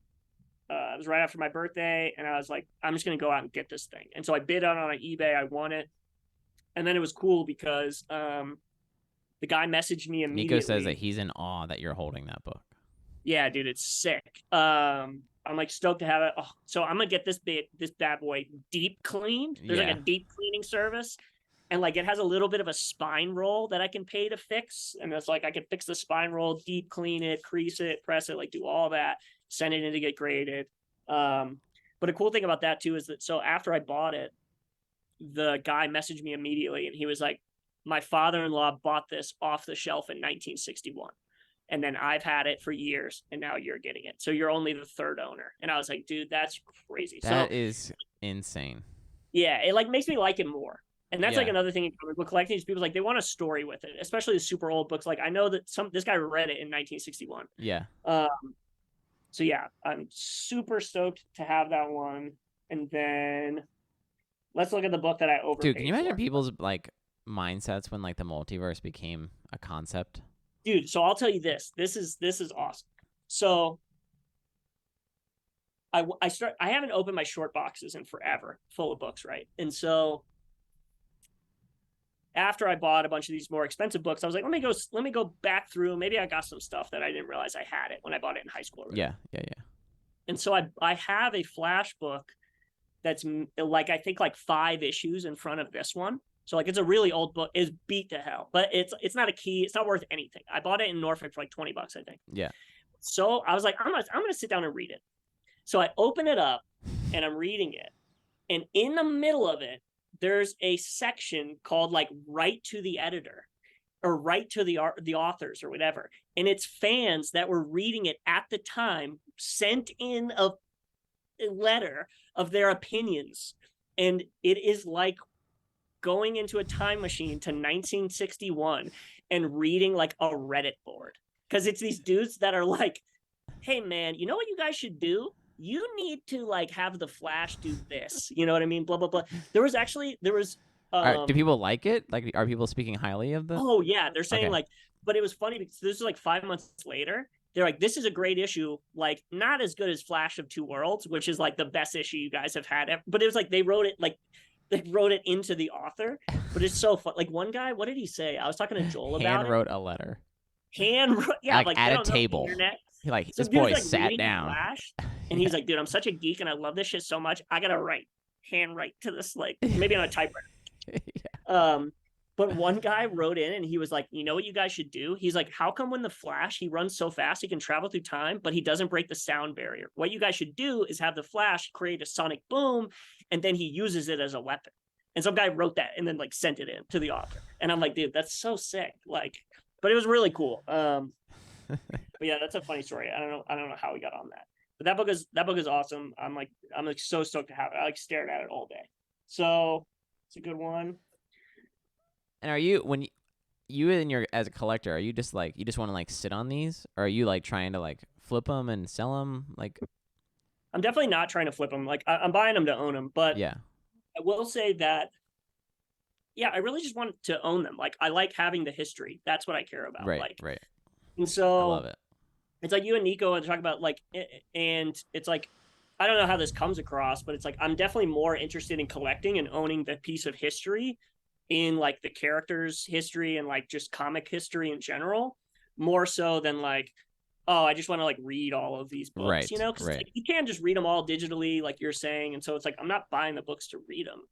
[SPEAKER 2] it was right after my birthday, and I was like, I'm just gonna go out and get this thing. And so I bid on eBay. I won it, and then it was cool because the guy messaged me immediately.
[SPEAKER 1] Nico says that he's in awe that you're holding that book.
[SPEAKER 2] Yeah, dude, it's sick. I'm like stoked to have it. Oh, so I'm gonna get this bad boy deep cleaned. There's like a deep cleaning service, and like it has a little bit of a spine roll that I can pay to fix. And it's like I can fix the spine roll, deep clean it, crease it, press it, like do all that, send it in to get graded. But a cool thing about that too is that so after I bought it, the guy messaged me immediately and he was like, my father-in-law bought this off the shelf in 1961. And then I've had it for years and now you're getting it. So you're only the third owner. And I was like, dude, that's crazy.
[SPEAKER 1] That
[SPEAKER 2] So
[SPEAKER 1] is insane.
[SPEAKER 2] yeah, it like makes me like it more. And that's like
[SPEAKER 1] Yeah.
[SPEAKER 2] another thing in comic book collecting is people like they want a story with it, especially the super old books. Like I know that this guy read it in 1961.
[SPEAKER 1] Yeah.
[SPEAKER 2] Um, so yeah, I'm super stoked to have that one. And then let's look at the book that I overpaid
[SPEAKER 1] Dude, can you imagine
[SPEAKER 2] for.
[SPEAKER 1] people's like mindsets when like the multiverse became a concept?
[SPEAKER 2] Dude, so I'll tell you this. This is awesome. So I haven't opened my short boxes in forever, full of books, right? And so after I bought a bunch of these more expensive books, I was like, let me go back through. Maybe I got some stuff that I didn't realize I had it when I bought it in high school.
[SPEAKER 1] Yeah, yeah, yeah.
[SPEAKER 2] And so I have a flash book that's like I think like 5 issues in front of this one. So like it's a really old book. It's beat to hell, but it's not a key. It's not worth anything. I bought it in Norfolk for like $20, I think.
[SPEAKER 1] Yeah.
[SPEAKER 2] So I was like, I'm gonna sit down and read it. So I open it up and I'm reading it, and in the middle of it, there's a section called like "Write to the Editor" or "Write to the authors" or whatever, and it's fans that were reading it at the time sent in a letter of their opinions, and it is like going into a time machine to 1961 and reading like a Reddit board, because it's these dudes that are like, hey man, you know what you guys should do? You need to like have the Flash do this. You know what I mean? Blah blah blah. There was
[SPEAKER 1] Do people like it? Like, are people speaking highly of the?
[SPEAKER 2] oh yeah, they're saying
[SPEAKER 1] Okay.
[SPEAKER 2] like, but it was funny because this is like 5 months later. They're like, this is a great issue, like not as good as Flash of Two Worlds, which is like the best issue you guys have had ever. But it was like they wrote it into the author, but it's so fun. Like one guy, what did he say? I was talking to Joel about
[SPEAKER 1] Hand wrote a letter.
[SPEAKER 2] yeah,
[SPEAKER 1] Like
[SPEAKER 2] they
[SPEAKER 1] at a
[SPEAKER 2] don't know the
[SPEAKER 1] table.
[SPEAKER 2] internet.
[SPEAKER 1] Like
[SPEAKER 2] So
[SPEAKER 1] this
[SPEAKER 2] dude's
[SPEAKER 1] boy
[SPEAKER 2] like
[SPEAKER 1] sat
[SPEAKER 2] reading
[SPEAKER 1] down.
[SPEAKER 2] Flash, and he's like, dude, I'm such a geek and I love this shit so much. I gotta hand write to this, like maybe on a typewriter. But one guy wrote in and he was like, you know what you guys should do? He's like, how come when the Flash, he runs so fast, he can travel through time, but he doesn't break the sound barrier? What you guys should do is have the Flash create a sonic boom, and then he uses it as a weapon. And some guy wrote that and then like sent it in to the author. And I'm like, dude, that's so sick. Like, but it was really cool. But yeah, that's a funny story. I don't know how we got on that. But that book is awesome. I'm like so stoked to have it. I like stared at it all day. So it's a good one.
[SPEAKER 1] And are you when you and your as a collector, are you just like you just want to like sit on these, or are you like trying to like flip them and sell them? Like,
[SPEAKER 2] I'm definitely not trying to flip them. Like I'm buying them to own them, but
[SPEAKER 1] yeah,
[SPEAKER 2] I will say that yeah, I really just want to own them. Like I like having the history. That's what I care about.
[SPEAKER 1] right,
[SPEAKER 2] Like,
[SPEAKER 1] right.
[SPEAKER 2] and
[SPEAKER 1] I love
[SPEAKER 2] so
[SPEAKER 1] it.
[SPEAKER 2] it's like you and Nico and talk about like, and it's like I don't know how this comes across, but it's like I'm definitely more interested in collecting and owning the piece of history in like the character's history and like just comic history in general, more so than like, oh, I just want to like read all of these books,
[SPEAKER 1] Right,
[SPEAKER 2] you know, because
[SPEAKER 1] right,
[SPEAKER 2] like, you can't just read them all digitally, like you're saying, and so it's like I'm not buying the books to read them.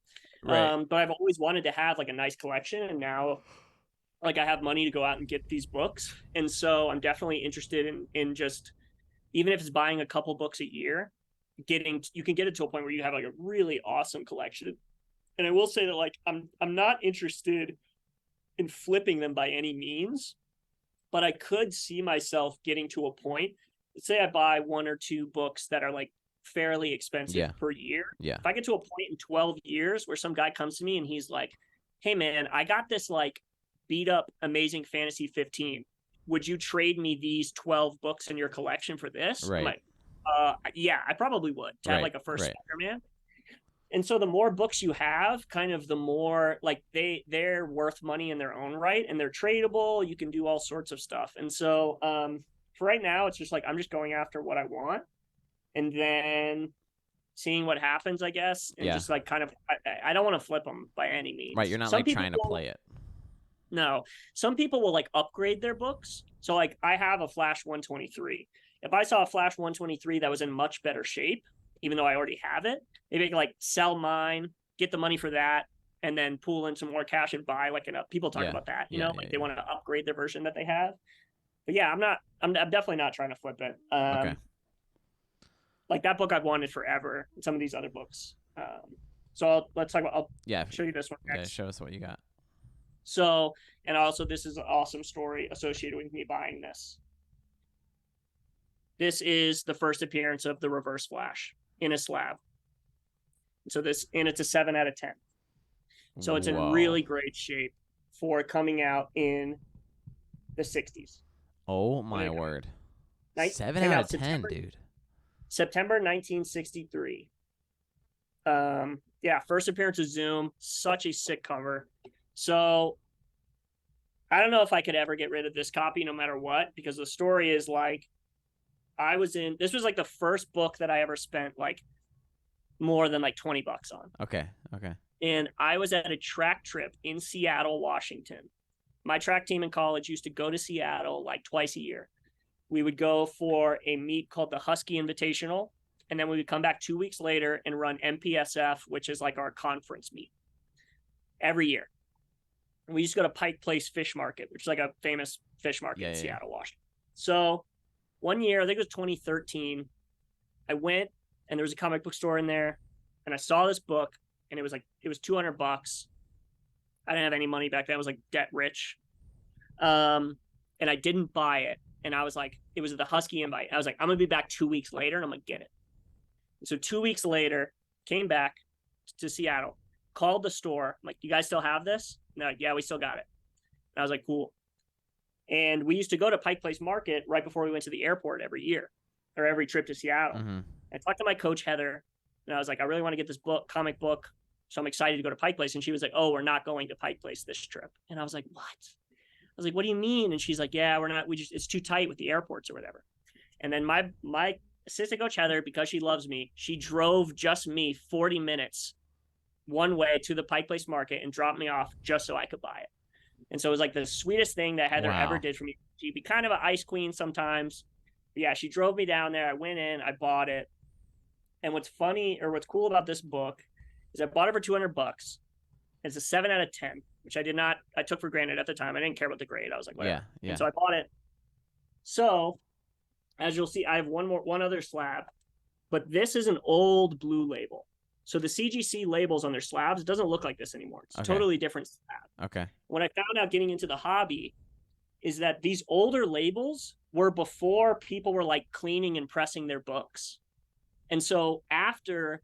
[SPEAKER 1] right.
[SPEAKER 2] But I've always wanted to have like a nice collection, and now like I have money to go out and get these books, and so I'm definitely interested in just even if it's buying a couple books a year, you can get it to a point where you have like a really awesome collection. And I will say that like I'm not interested in flipping them by any means, but I could see myself getting to a point. Let's say I buy 1 or 2 books that are like fairly expensive
[SPEAKER 1] Yeah,
[SPEAKER 2] per year.
[SPEAKER 1] yeah,
[SPEAKER 2] If I get to a point in 12 years where some guy comes to me and he's like, hey man, I got this like beat up Amazing Fantasy 15. Would you trade me these 12 books in your collection for this? I'm
[SPEAKER 1] right,
[SPEAKER 2] like, yeah, I probably would to have
[SPEAKER 1] right,
[SPEAKER 2] like a first
[SPEAKER 1] right.
[SPEAKER 2] Spider-Man. And so the more books you have, kind of the more like they're worth money in their own right, and they're tradable. You can do all sorts of stuff. And so for right now, it's just like I'm just going after what I want, and then seeing what happens, I guess, and
[SPEAKER 1] Yeah,
[SPEAKER 2] just like kind of I don't want to flip them by any
[SPEAKER 1] right.
[SPEAKER 2] means.
[SPEAKER 1] You're not
[SPEAKER 2] Some
[SPEAKER 1] like
[SPEAKER 2] people
[SPEAKER 1] trying to play it.
[SPEAKER 2] no, some people will like upgrade their books. So like I have a Flash 123. If I saw a Flash 123 that was in much better shape, even though I already have it, maybe I could like sell mine, get the money for that, and then pool in some more cash and buy like people talk
[SPEAKER 1] Yeah,
[SPEAKER 2] about that,
[SPEAKER 1] yeah, yeah,
[SPEAKER 2] like they
[SPEAKER 1] yeah.
[SPEAKER 2] want to upgrade their version that they have. But yeah, I'm definitely not trying to flip it.
[SPEAKER 1] Okay.
[SPEAKER 2] like that book I've wanted forever. And some of these other books. So let's talk about. I'll
[SPEAKER 1] Yeah.
[SPEAKER 2] show you this one
[SPEAKER 1] Yeah.
[SPEAKER 2] next.
[SPEAKER 1] Show us what you got.
[SPEAKER 2] So, and also this is an awesome story associated with me buying this. This is the first appearance of the Reverse Flash in a slab. So it's a 7 out of 10. So it's in
[SPEAKER 1] Whoa.
[SPEAKER 2] really great shape for coming out in the 60s.
[SPEAKER 1] Oh my word. 7
[SPEAKER 2] came
[SPEAKER 1] out
[SPEAKER 2] out
[SPEAKER 1] of 10, dude.
[SPEAKER 2] September 1963. Yeah, first appearance of Zoom. Such a sick cover. So I don't know if I could ever get rid of this copy no matter what, because the story is like this was like the first book that I ever spent like more than like $20 on.
[SPEAKER 1] Okay. Okay.
[SPEAKER 2] And I was at a track trip in Seattle, Washington. My track team in college used to go to Seattle like twice a year. We would go for a meet called the Husky Invitational, and then we would come back 2 weeks later and run MPSF, which is like our conference meet every year. And we used to go to Pike Place Fish Market, which is like a famous fish market in Seattle, Washington. So one year, I think it was 2013, I went and there was a comic book store in there, and I saw this book, and it was $200. I didn't have any money back then. I was like debt rich. And I didn't buy it. And I was like, it was the Husky invite. I was like, I'm going to be back 2 weeks later and I'm going to get it. And so 2 weeks later, came back to Seattle, called the store. I'm like, you guys still have this? And they're like, yeah, we still got it. And I was like, cool. And we used to go to Pike Place Market right before we went to the airport every year or every trip to Seattle.
[SPEAKER 1] Mm-hmm.
[SPEAKER 2] I talked to my coach, Heather, and I was like, I really want to get this comic book. So I'm excited to go to Pike Place. And she was like, oh, we're not going to Pike Place this trip. And I was like, what? I was like, what do you mean? And she's like, yeah, we're not, it's too tight with the airports or whatever. And then my assistant coach, Heather, because she loves me, she drove just me 40 minutes one way to the Pike Place Market and dropped me off just so I could buy it. And so it was like the sweetest thing that Heather ever did for me. She'd be kind of an ice queen sometimes. But yeah, she drove me down there. I went in, I bought it. And what's cool about this book is I bought it for $200. It's a 7 out of 10, which I took for granted at the time. I didn't care about the grade. I was like, whatever. Yeah. And so I bought it. So as you'll see, I have one other slab, but this is an old blue label. So the CGC labels on their slabs, it doesn't look like this anymore. It's a totally different slab.
[SPEAKER 1] Okay.
[SPEAKER 2] What I found out getting into the hobby is that these older labels were before people were like cleaning and pressing their books. And so after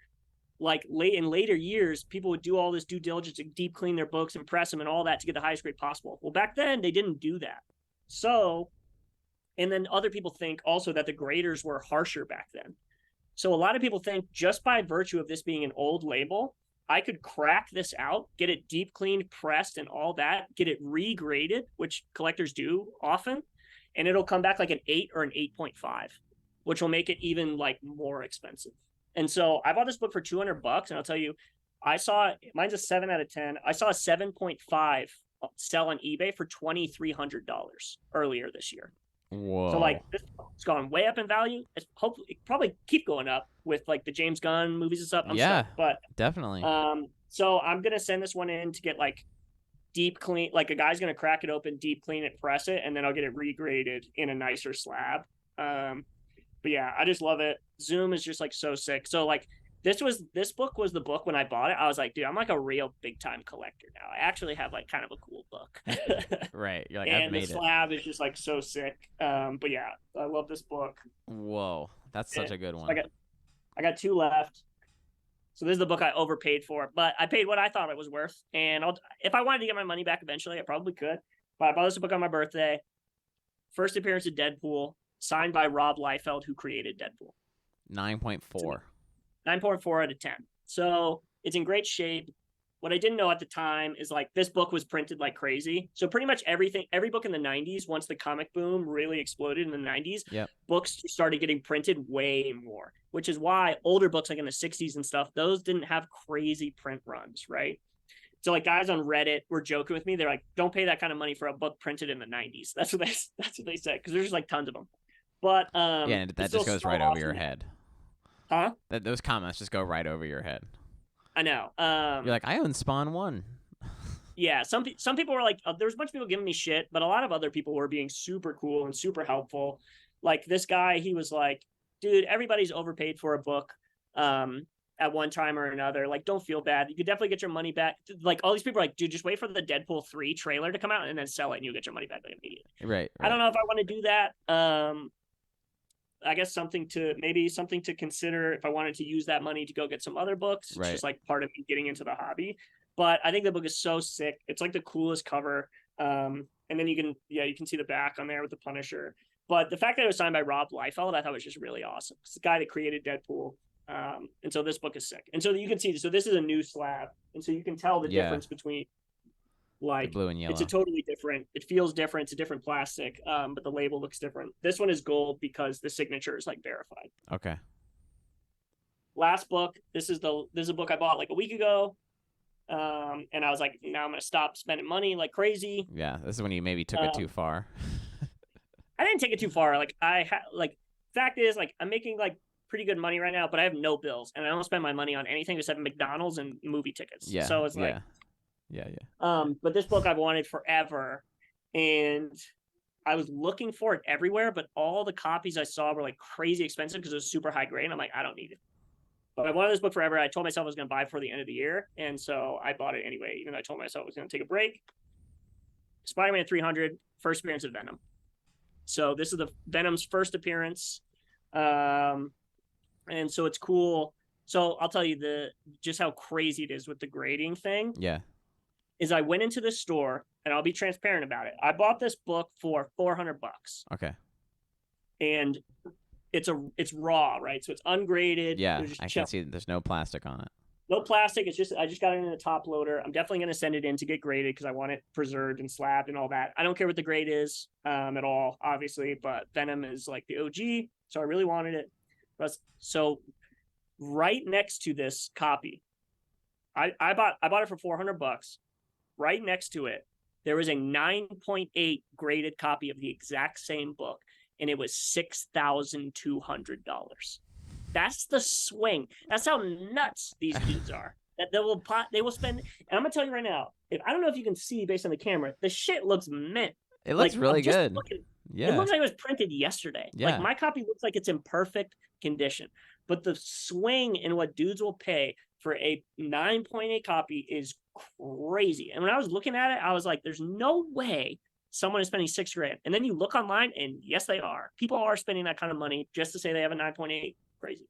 [SPEAKER 2] in later years, people would do all this due diligence to deep clean their books and press them and all that to get the highest grade possible. Well, back then they didn't do that. So, and then other people think also that the graders were harsher back then. So a lot of people think just by virtue of this being an old label, I could crack this out, get it deep cleaned, pressed and all that, get it regraded, which collectors do often, and it'll come back like an 8 or an 8.5, which will make it even like more expensive. And so I bought this book for $200, and I'll tell you, mine's a 7 out of 10. I saw a 7.5 sell on eBay for $2,300 earlier this year.
[SPEAKER 1] Whoa.
[SPEAKER 2] So like it's gone way up in value. It's hopefully it probably keep going up with like the James Gunn movies and stuff. But
[SPEAKER 1] definitely.
[SPEAKER 2] So I'm gonna send this one in to get like deep clean. Like a guy's gonna crack it open, deep clean it, press it, and then I'll get it regraded in a nicer slab. But yeah, I just love it. Zoom is just like so sick. So like this book was the book when I bought it. I was like, dude, I'm like a real big time collector now. I actually have like kind of a cool book.
[SPEAKER 1] Right. You're like,
[SPEAKER 2] and
[SPEAKER 1] I've made
[SPEAKER 2] the slab is just like so sick. But yeah, I love this book.
[SPEAKER 1] Whoa, that's such a good one.
[SPEAKER 2] I got 2 left. So this is the book I overpaid for, but I paid what I thought it was worth. And if I wanted to get my money back eventually, I probably could. But I bought this book on my birthday. First appearance of Deadpool, signed by Rob Liefeld, who created Deadpool.
[SPEAKER 1] 9.4.
[SPEAKER 2] 9.4 out of 10. So it's in great shape. What I didn't know at the time is like this book was printed like crazy. So pretty much every book in the 90s, once the comic boom really exploded in the 90s, books started getting printed way more, which is why older books like in the 60s and stuff, those didn't have crazy print runs, right? So like guys on Reddit were joking with me. They're like, don't pay that kind of money for a book printed in the 90s. That's what they said, because there's just like tons of them. But
[SPEAKER 1] yeah, that just goes right over your head.
[SPEAKER 2] Huh?
[SPEAKER 1] Those comments just go right over your head.
[SPEAKER 2] I know.
[SPEAKER 1] You're like, I own Spawn 1.
[SPEAKER 2] Yeah, some people were like, there was a bunch of people giving me shit, but a lot of other people were being super cool and super helpful. Like this guy, he was like, dude, everybody's overpaid for a book at one time or another. Like, don't feel bad. You could definitely get your money back. Like, all these people are like, dude, just wait for the Deadpool 3 trailer to come out and then sell it and you'll get your money back immediately.
[SPEAKER 1] Right.
[SPEAKER 2] I
[SPEAKER 1] Right.
[SPEAKER 2] don't know if I want to do that. I guess something to consider if I wanted to use that money to go get some other books. It's
[SPEAKER 1] Right.
[SPEAKER 2] just like part of me getting into the hobby. But I think the book is so sick. It's like the coolest cover. And then you can see the back on there with the Punisher. But the fact that it was signed by Rob Liefeld, I thought was just really awesome. It's the guy that created Deadpool. And so this book is sick. And so you can see, so this is a new slab. And so you can tell the difference between like
[SPEAKER 1] the blue and yellow.
[SPEAKER 2] it's a totally different, it feels different. It's a different plastic, but the label looks different. This one is gold because the signature is like verified.
[SPEAKER 1] Okay.
[SPEAKER 2] Last book. This is a book I bought like a week ago. And I was like, now I'm gonna stop spending money like crazy.
[SPEAKER 1] Yeah, this is when you maybe took it too far.
[SPEAKER 2] I didn't take it too far. Like fact is, like, I'm making like pretty good money right now, but I have no bills and I don't spend my money on anything except McDonald's and movie tickets.
[SPEAKER 1] Yeah.
[SPEAKER 2] So it's like,
[SPEAKER 1] yeah.
[SPEAKER 2] But this book I've wanted forever, and I was looking for it everywhere, but all the copies I saw were like crazy expensive because it was super high grade. And I'm like, I don't need it. But I wanted this book forever. I told myself I was going to buy it before the end of the year, and so I bought it anyway, even though I told myself I was going to take a break. Spider-Man 300, first appearance of Venom. So this is the Venom's first appearance. And so it's cool. So I'll tell you just how crazy it is with the grading thing.
[SPEAKER 1] Yeah.
[SPEAKER 2] Is I went into this store, and I'll be transparent about it. I bought this book for $400.
[SPEAKER 1] Okay.
[SPEAKER 2] And it's raw, right? So it's ungraded.
[SPEAKER 1] Yeah, I can see there's no plastic on it.
[SPEAKER 2] No plastic. I just got it in a top loader. I'm definitely going to send it in to get graded because I want it preserved and slabbed and all that. I don't care what the grade is at all, obviously, but Venom is like the OG, so I really wanted it. So right next to this copy, I bought it for $400. Right next to it, there was a 9.8 graded copy of the exact same book, and it was $6,200. That's the swing. That's how nuts these dudes are. That they will spend. And I'm gonna tell you right now, I don't know if you can see based on the camera, the shit looks mint.
[SPEAKER 1] It looks really good.
[SPEAKER 2] Yeah, it looks like it was printed yesterday.
[SPEAKER 1] Yeah.
[SPEAKER 2] Like my copy looks like it's in perfect condition. But the swing in what dudes will pay for a 9.8 copy is crazy. And when I was looking at it, I was like, there's no way someone is spending $6,000. And then you look online, and yes, they are. People are spending that kind of money just to say they have a 9.8. Crazy.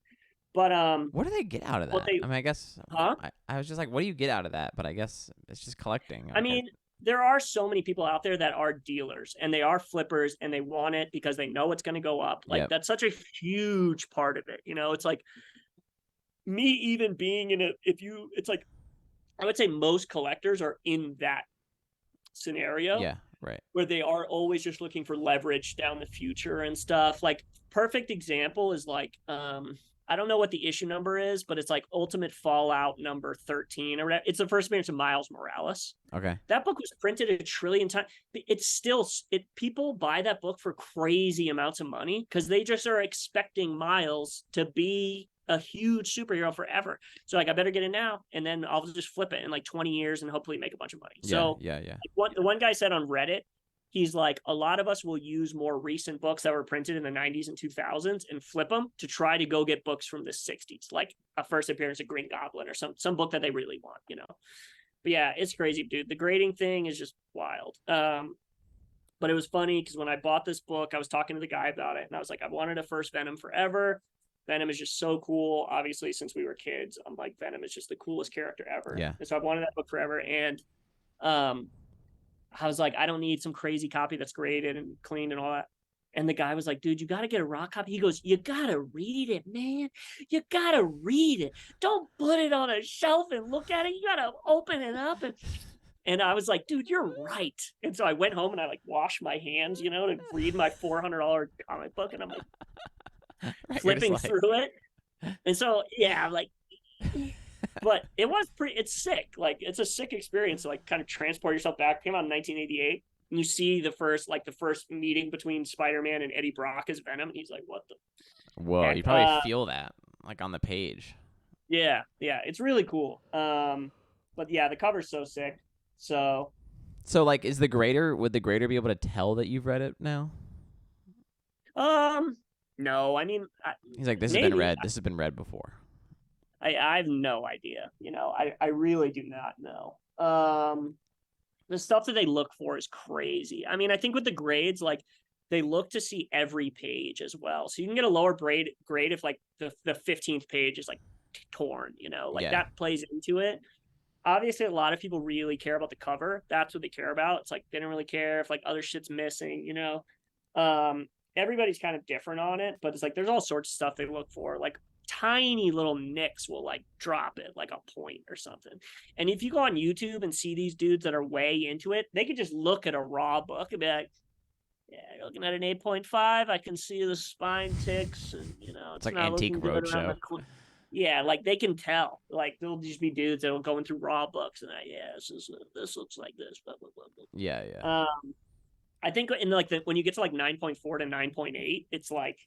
[SPEAKER 2] But
[SPEAKER 1] what do they get out of that? I mean, I guess I was just like, what do you get out of that? But I guess it's just collecting.
[SPEAKER 2] I mean, there are so many people out there that are dealers and they are flippers and they want it because they know it's going to go up. Like that's such a huge part of it. You know, it's like me even being in it's like, I would say most collectors are in that scenario.
[SPEAKER 1] Yeah, right.
[SPEAKER 2] Where they are always just looking for leverage down the future and stuff. Like perfect example is like, I don't know what the issue number is, but it's like Ultimate Fallout number 13 or whatever. It's the first appearance of Miles Morales.
[SPEAKER 1] Okay.
[SPEAKER 2] That book was printed a trillion times. It's still people buy that book for crazy amounts of money because they just are expecting Miles to be a huge superhero forever. So like, I better get it now, and then I'll just flip it in like 20 years and hopefully make a bunch of money.
[SPEAKER 1] Yeah,
[SPEAKER 2] so
[SPEAKER 1] yeah.
[SPEAKER 2] The one guy said on Reddit, he's like, a lot of us will use more recent books that were printed in the 90s and 2000s and flip them to try to go get books from the 60s, like a first appearance of Green Goblin or some book that they really want, you know. But yeah, it's crazy, dude. The grading thing is just wild. But it was funny because when I bought this book, I was talking to the guy about it, and I was like, I've wanted a first Venom forever. Venom is just so cool. Obviously, since we were kids, I'm like, Venom is just the coolest character ever.
[SPEAKER 1] Yeah.
[SPEAKER 2] And so I've wanted that book forever. And I was like, I don't need some crazy copy that's graded and cleaned and all that. And the guy was like, dude, you got to get a raw copy. He goes, you got to read it, man. You got to read it. Don't put it on a shelf and look at it. You got to open it up. And I was like, dude, you're right. And so I went home and I like washed my hands, you know, to read my $400 comic book. And I'm like flipping through it. And so, yeah, I'm like, but it's sick. Like, it's a sick experience to like kind of transport yourself back. Came out in 1988. And you see the first meeting between Spider-Man and Eddie Brock as Venom. And he's like, what the?
[SPEAKER 1] Whoa, you probably feel that like on the page.
[SPEAKER 2] Yeah. It's really cool. But yeah, the cover's so sick. So
[SPEAKER 1] like, would the grader be able to tell that you've read it now?
[SPEAKER 2] No, I mean,
[SPEAKER 1] He's like, this has been
[SPEAKER 2] maybe.
[SPEAKER 1] read. This has been read before.
[SPEAKER 2] I have no idea. I really do not know. The stuff that they look for is crazy. I mean, I think with the grades, like they look to see every page as well. So you can get a lower grade if like the 15th page is like torn, like
[SPEAKER 1] Yeah.
[SPEAKER 2] that plays into it. Obviously, a lot of people really care about the cover. That's what they care about. It's like they don't really care if like other shit's missing. Everybody's kind of different on it, but it's like there's all sorts of stuff they look for. Like tiny little nicks will like drop it like a point or something. And if you go on YouTube and see these dudes that are way into it, they could just look at a raw book and be like, yeah, you're looking at an 8.5. I can see the spine ticks, and
[SPEAKER 1] It's
[SPEAKER 2] it's
[SPEAKER 1] like
[SPEAKER 2] not
[SPEAKER 1] Antique
[SPEAKER 2] looking good around
[SPEAKER 1] Roadshow.
[SPEAKER 2] the. Yeah, like they can tell. Like they'll just be dudes that will going through raw books and yeah, this looks like this. Blah blah blah
[SPEAKER 1] Yeah, yeah.
[SPEAKER 2] blah. I think in like when you get to like 9.4 to 9.8, it's like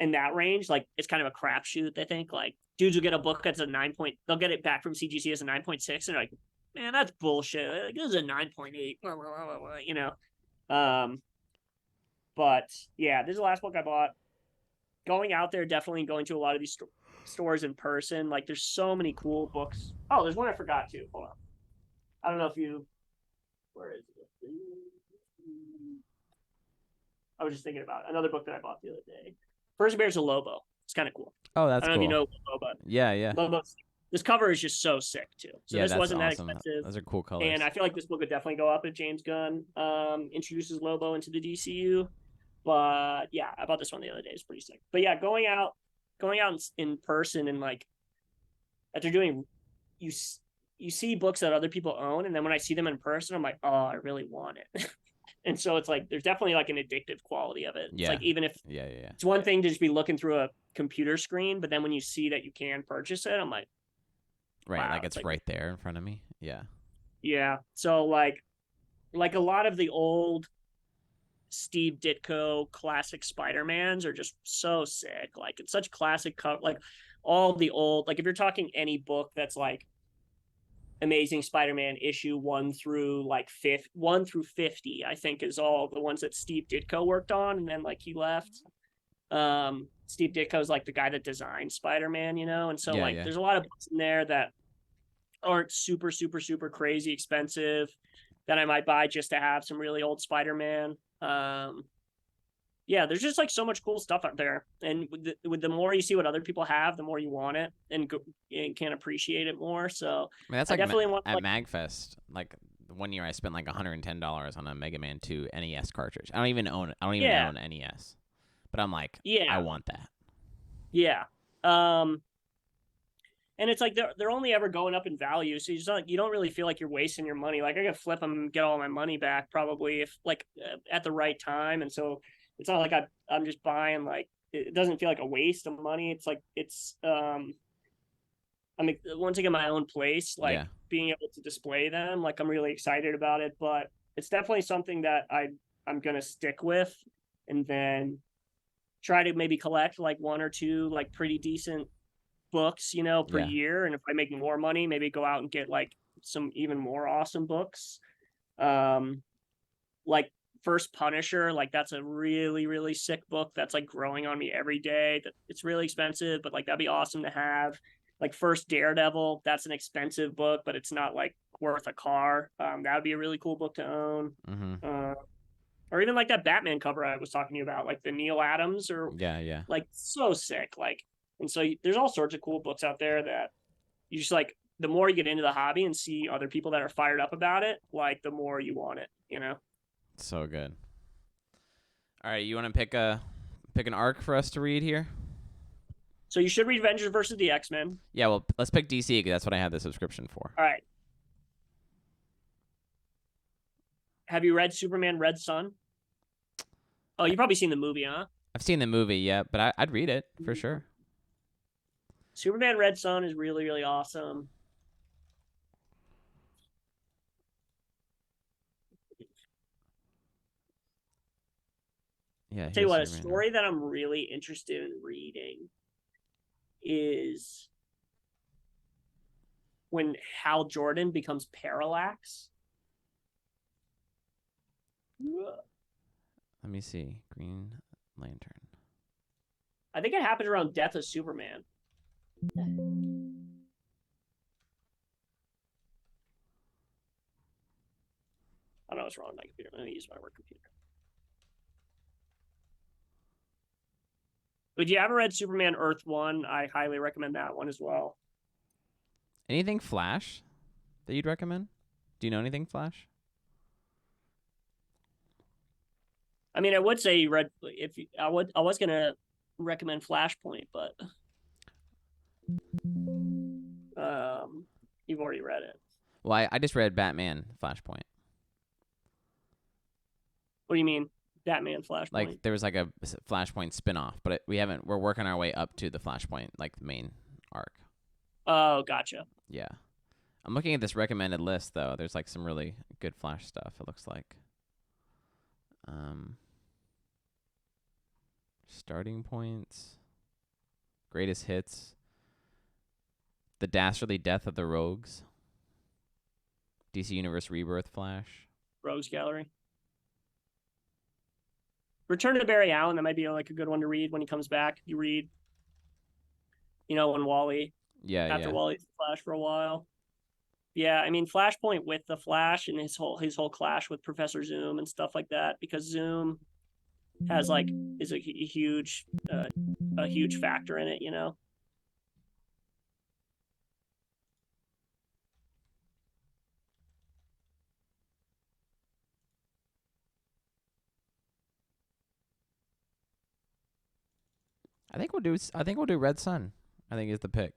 [SPEAKER 2] in that range, like it's kind of a crapshoot. They think like dudes will get a book that's a 9 point, they'll get it back from CGC as a 9.6, and they're like, man, that's bullshit. Like, this is a 9.8, Um, but yeah, this is the last book I bought. Going out there, definitely going to a lot of these stores in person. Like, there's so many cool books. Oh, there's one I forgot to. Hold on. I don't know if you. Where is it? I was just thinking about it. Another book that I bought the other day. First Bears a Lobo. It's kind of cool.
[SPEAKER 1] Oh,
[SPEAKER 2] I
[SPEAKER 1] that's
[SPEAKER 2] don't know if you
[SPEAKER 1] cool.
[SPEAKER 2] know Lobo, but
[SPEAKER 1] Yeah, yeah.
[SPEAKER 2] Lobo. This cover is just so sick too. So
[SPEAKER 1] Yeah,
[SPEAKER 2] this
[SPEAKER 1] that's
[SPEAKER 2] wasn't that
[SPEAKER 1] awesome.
[SPEAKER 2] expensive,
[SPEAKER 1] Those are cool
[SPEAKER 2] and
[SPEAKER 1] colors.
[SPEAKER 2] I feel like this book would definitely go up if James Gunn introduces Lobo into the DCU. But yeah, I bought this one the other day. It's pretty sick. But yeah, going out in person and like after doing you you see books that other people own, and then when I see them in person, I'm like, oh, I really want it. And so it's like there's definitely like an addictive quality of it. It's
[SPEAKER 1] Yeah.
[SPEAKER 2] like even if
[SPEAKER 1] Yeah, yeah, yeah.
[SPEAKER 2] it's one thing to just be looking through a computer screen, but then when you see that you can purchase it, I'm like,
[SPEAKER 1] Right,
[SPEAKER 2] wow,
[SPEAKER 1] like
[SPEAKER 2] it's
[SPEAKER 1] it's
[SPEAKER 2] like
[SPEAKER 1] right there in front of me. Yeah.
[SPEAKER 2] yeah. So like a lot of the old Steve Ditko classic Spider-Mans are just so sick. Like it's such classic cover. Like all the old, like if you're talking any book that's like Amazing Spider-Man issue 1 through 50, I think is all the ones that Steve Ditko worked on, and then like he left. Steve Ditko is like the guy that designed Spider-Man, and so
[SPEAKER 1] Yeah,
[SPEAKER 2] like
[SPEAKER 1] yeah.
[SPEAKER 2] there's a lot of books in there that aren't super super super crazy expensive that I might buy just to have some really old Spider-Man. Yeah, there's just like so much cool stuff out there, and with the more you see what other people have, the more you want it and can appreciate it more. So
[SPEAKER 1] I mean, that's
[SPEAKER 2] I
[SPEAKER 1] like
[SPEAKER 2] definitely want
[SPEAKER 1] at
[SPEAKER 2] like
[SPEAKER 1] MagFest. Like one year, I spent like $110 on a Mega Man 2 NES cartridge. I don't even own it. I don't even
[SPEAKER 2] yeah
[SPEAKER 1] own NES, but I'm like, I
[SPEAKER 2] yeah
[SPEAKER 1] want that.
[SPEAKER 2] yeah. Um, and it's like they're only ever going up in value, so you don't really feel like you're wasting your money. Like I could flip them and get all my money back probably if like at the right time, and so it's not like I'm just buying like it doesn't feel like a waste of money. It's like I mean once I get my own place, like
[SPEAKER 1] Yeah.
[SPEAKER 2] being able to display them, like I'm really excited about it. But it's definitely something that I'm gonna stick with, and then try to maybe collect like one or two like pretty decent books, per
[SPEAKER 1] Yeah.
[SPEAKER 2] year. And if I make more money, maybe go out and get like some even more awesome books. Um, like First Punisher, like that's a really, really sick book that's like growing on me every day. That it's really expensive, but like that'd be awesome to have. Like First Daredevil, that's an expensive book, but it's not like worth a car. That would be a really cool book to own.
[SPEAKER 1] Mm-hmm.
[SPEAKER 2] Or even like that Batman cover I was talking to you about, like the Neil Adams, or
[SPEAKER 1] Yeah, yeah.
[SPEAKER 2] like so sick. Like, and so there's all sorts of cool books out there that you just like. The more you get into the hobby and see other people that are fired up about it, like the more you want it.
[SPEAKER 1] So good. All right, you want to pick an arc for us to read here?
[SPEAKER 2] So you should read Avengers versus the X-Men.
[SPEAKER 1] Yeah, well, let's pick DC because that's what I have the subscription for.
[SPEAKER 2] All right. Have you read Superman Red Sun? Oh, you've probably seen the movie, huh?
[SPEAKER 1] I've seen the movie, yeah, but I'd read it for sure.
[SPEAKER 2] Superman Red Sun is really, really awesome.
[SPEAKER 1] Yeah,
[SPEAKER 2] I'll tell you
[SPEAKER 1] here's
[SPEAKER 2] what, a
[SPEAKER 1] Superman.
[SPEAKER 2] story that I'm really interested in reading is when Hal Jordan becomes Parallax.
[SPEAKER 1] Let me see. Green Lantern.
[SPEAKER 2] I think it happened around Death of Superman. I don't know what's wrong with my computer. I'm going to use my work computer. But you haven't read Superman Earth 1, I highly recommend that one as well.
[SPEAKER 1] Anything Flash that you'd recommend? Do you know anything Flash?
[SPEAKER 2] I mean, I would say you read if you, I was gonna recommend Flashpoint, but you've already read it.
[SPEAKER 1] Well, I just read Batman Flashpoint.
[SPEAKER 2] What do you mean, Batman Flashpoint?
[SPEAKER 1] Like there was like a Flashpoint spin-off, but we're working our way up to the Flashpoint like main arc.
[SPEAKER 2] Oh, gotcha.
[SPEAKER 1] Yeah. I'm looking at this recommended list though. There's like some really good Flash stuff, it looks like. Starting points, greatest hits, the dastardly death of the Rogues, DC Universe Rebirth Flash,
[SPEAKER 2] Rogues Gallery. Return to Barry Allen, that might be like a good one to read when he comes back. You read, when Wally, after Wally's Flash for a while. Yeah, I mean Flashpoint with the Flash and his whole clash with Professor Zoom and stuff like that, because Zoom is a huge factor in it,
[SPEAKER 1] I think we'll do Red Sun. I think is the pick.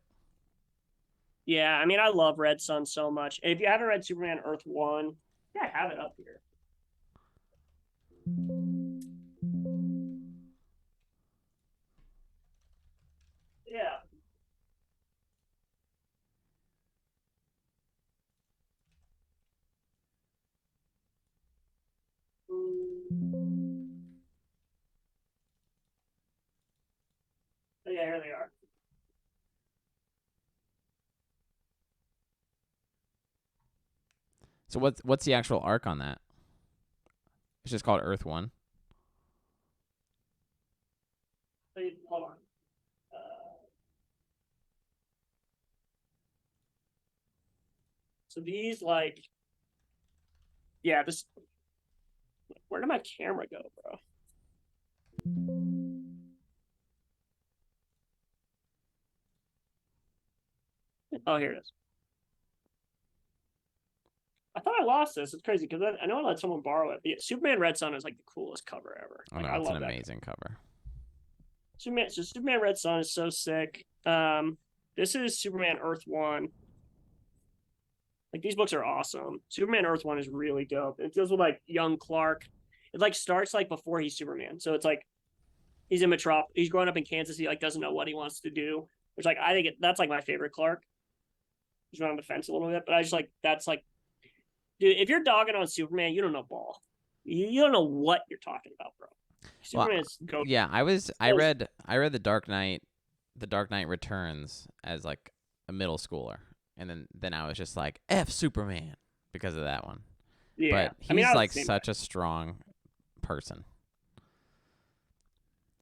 [SPEAKER 2] Yeah, I mean I love Red Sun so much. If you haven't read Superman Earth 1, yeah, I have it up here. Yeah. Oh, yeah, here they are.
[SPEAKER 1] So what's the actual arc on that? It's just called Earth 1.
[SPEAKER 2] Hold on. So these this. Where did my camera go, bro? Oh, here it is. I thought I lost this. It's crazy because I know I let someone borrow it. But yeah, Superman Red Sun is like the coolest cover ever.
[SPEAKER 1] Oh no, it's an amazing cover.
[SPEAKER 2] Superman Red Sun is so sick. This is Superman Earth 1. Like these books are awesome. Superman Earth 1 is really dope. It deals with like young Clark. It like starts like before he's Superman. So it's like he's in he's growing up in Kansas. He like doesn't know what he wants to do. Which like I think that's like my favorite Clark. He's on the fence a little bit, but I just like that's like, dude, if you're dogging on Superman, you don't know ball. You don't know what you're talking about, bro. Superman's
[SPEAKER 1] well, yeah, I read the Dark Knight Returns as like a middle schooler, and then I was just like F Superman because of that one. Yeah, but he's like such a strong person.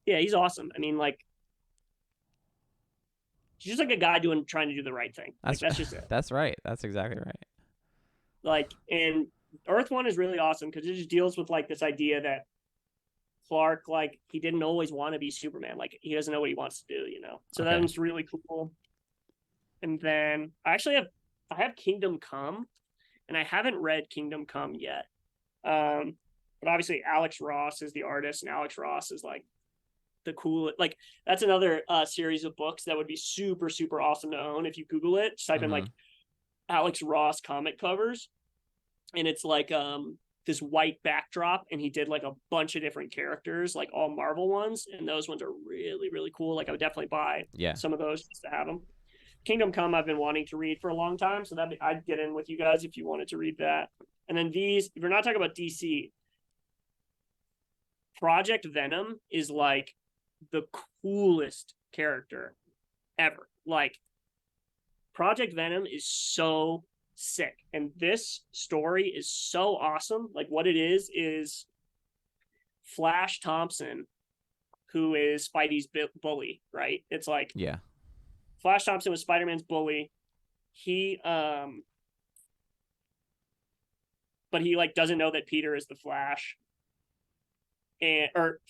[SPEAKER 2] Yeah, he's awesome. I mean, like, he's just like a guy trying to do the right thing. That's just it.
[SPEAKER 1] That's right. That's exactly right.
[SPEAKER 2] Like, and Earth 1 is really awesome because it just deals with like this idea that Clark, like, he didn't always want to be Superman. Like, he doesn't know what he wants to do, So that one's really cool. And then I have Kingdom Come, and I haven't read Kingdom Come yet. But obviously Alex Ross is the artist, and Alex Ross is like the cool, like that's another series of books that would be super, super awesome to own. If you Google it, just type in like Alex Ross comic covers, and it's like this white backdrop, and he did like a bunch of different characters, like all Marvel ones, and those ones are really, really cool. Like I would definitely buy some of those just to have them. Kingdom Come I've been wanting to read for a long time, so I'd get in with you guys if you wanted to read that. And then these, if you're not talking about DC, Project Venom is like the coolest character ever. Like Project Venom is so sick, and this story is so awesome. Like what it is Flash Thompson, who is Spidey's bully, right? It's like
[SPEAKER 1] Yeah.
[SPEAKER 2] Flash Thompson was Spider-Man's bully. He but he like doesn't know that Peter is the Flash, or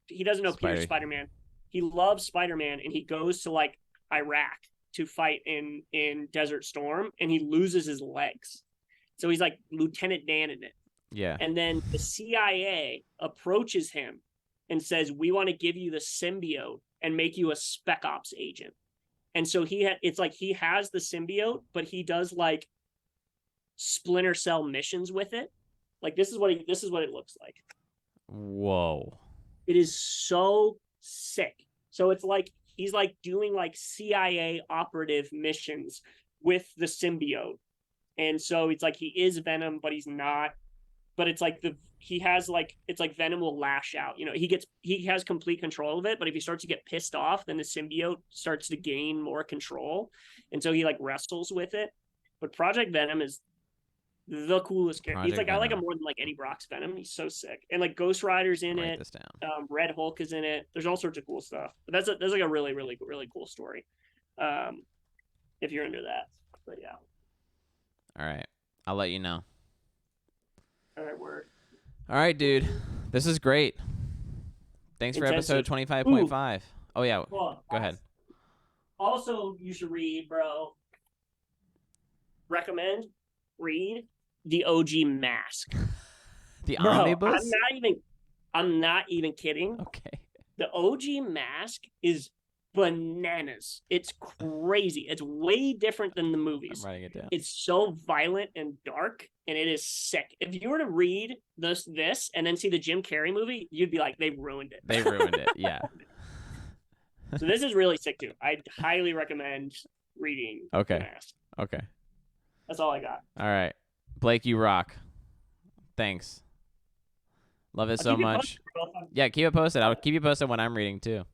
[SPEAKER 2] he doesn't know Peter's Spider-Man. He loves Spider-Man, and he goes to like Iraq to fight in Desert Storm, and he loses his legs, so he's like Lieutenant Dan in it.
[SPEAKER 1] Yeah.
[SPEAKER 2] And then the CIA approaches him and says, "We want to give you the symbiote and make you a Spec Ops agent." And so it's like he has the symbiote, but he does like Splinter Cell missions with it. Like this is what it looks like.
[SPEAKER 1] Whoa.
[SPEAKER 2] It is so sick. So it's like he's like doing like CIA operative missions with the symbiote. And so it's like he is Venom, but he's not. But it's like he has like, it's like Venom will lash out. You know, he has complete control of it, but if he starts to get pissed off, then the symbiote starts to gain more control. And so he like wrestles with it. But Project Venom is the coolest character. He's like, I like him more than like Eddie Brock's Venom. He's so sick. And like Ghost Rider's in it.
[SPEAKER 1] Write this down.
[SPEAKER 2] Red Hulk is in it. There's all sorts of cool stuff. But that's like a really, really, really cool story. If you're into that. But yeah.
[SPEAKER 1] All right. I'll let you know.
[SPEAKER 2] All right, word.
[SPEAKER 1] All right, dude. This is great. Thanks for episode 25.5. Oh, yeah.
[SPEAKER 2] Go
[SPEAKER 1] ahead.
[SPEAKER 2] Also, you should read, bro. Read the OG Mask.
[SPEAKER 1] The omnibus?
[SPEAKER 2] I'm not even kidding.
[SPEAKER 1] Okay.
[SPEAKER 2] The OG Mask is bananas. It's crazy. It's way different than the movies.
[SPEAKER 1] I'm writing it down.
[SPEAKER 2] It's so violent and dark, and it is sick. If you were to read this and then see the Jim Carrey movie, you'd be like, they've ruined it.
[SPEAKER 1] They ruined it, yeah.
[SPEAKER 2] So this is really sick, too. I highly recommend reading The Mask.
[SPEAKER 1] Okay.
[SPEAKER 2] That's all I got.
[SPEAKER 1] All right. Blake, you rock. Thanks. Love it so much. Yeah, keep it posted. I'll keep you posted when I'm reading, too.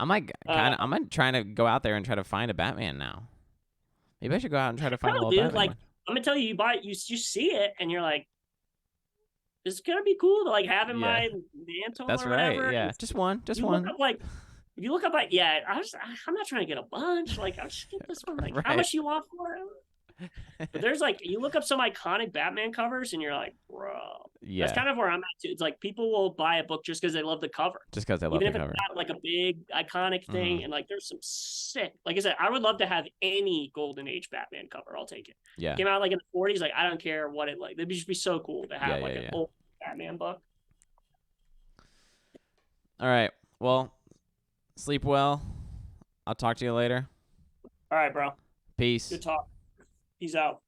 [SPEAKER 1] I'm like I'm trying to go out there and try to find a Batman now. Maybe I should go out and try to find a little Batman.
[SPEAKER 2] Like, I'm gonna tell you, you see it and you're like, this is gonna be cool to like have in my mantle.
[SPEAKER 1] That's
[SPEAKER 2] or whatever.
[SPEAKER 1] Right. Yeah, just one.
[SPEAKER 2] If you look up like, I'm not trying to get a bunch. Like, I'll just get this one. Like, how much you want for it? But there's like, you look up some iconic Batman covers and you're like, bro. Yeah. That's kind of where I'm at too. It's like people will buy a book just because they love the cover.
[SPEAKER 1] Just because they love the cover.
[SPEAKER 2] Even if it's not like a big iconic thing. And like there's some sick, like I said, I would love to have any Golden Age Batman cover. I'll take it.
[SPEAKER 1] Yeah.
[SPEAKER 2] Came out like in the 40s. Like, I don't care what it like. It'd just be so cool to have an old Batman book.
[SPEAKER 1] All right. Well, sleep well. I'll talk to you later.
[SPEAKER 2] All right, bro.
[SPEAKER 1] Peace.
[SPEAKER 2] Good talk. He's out.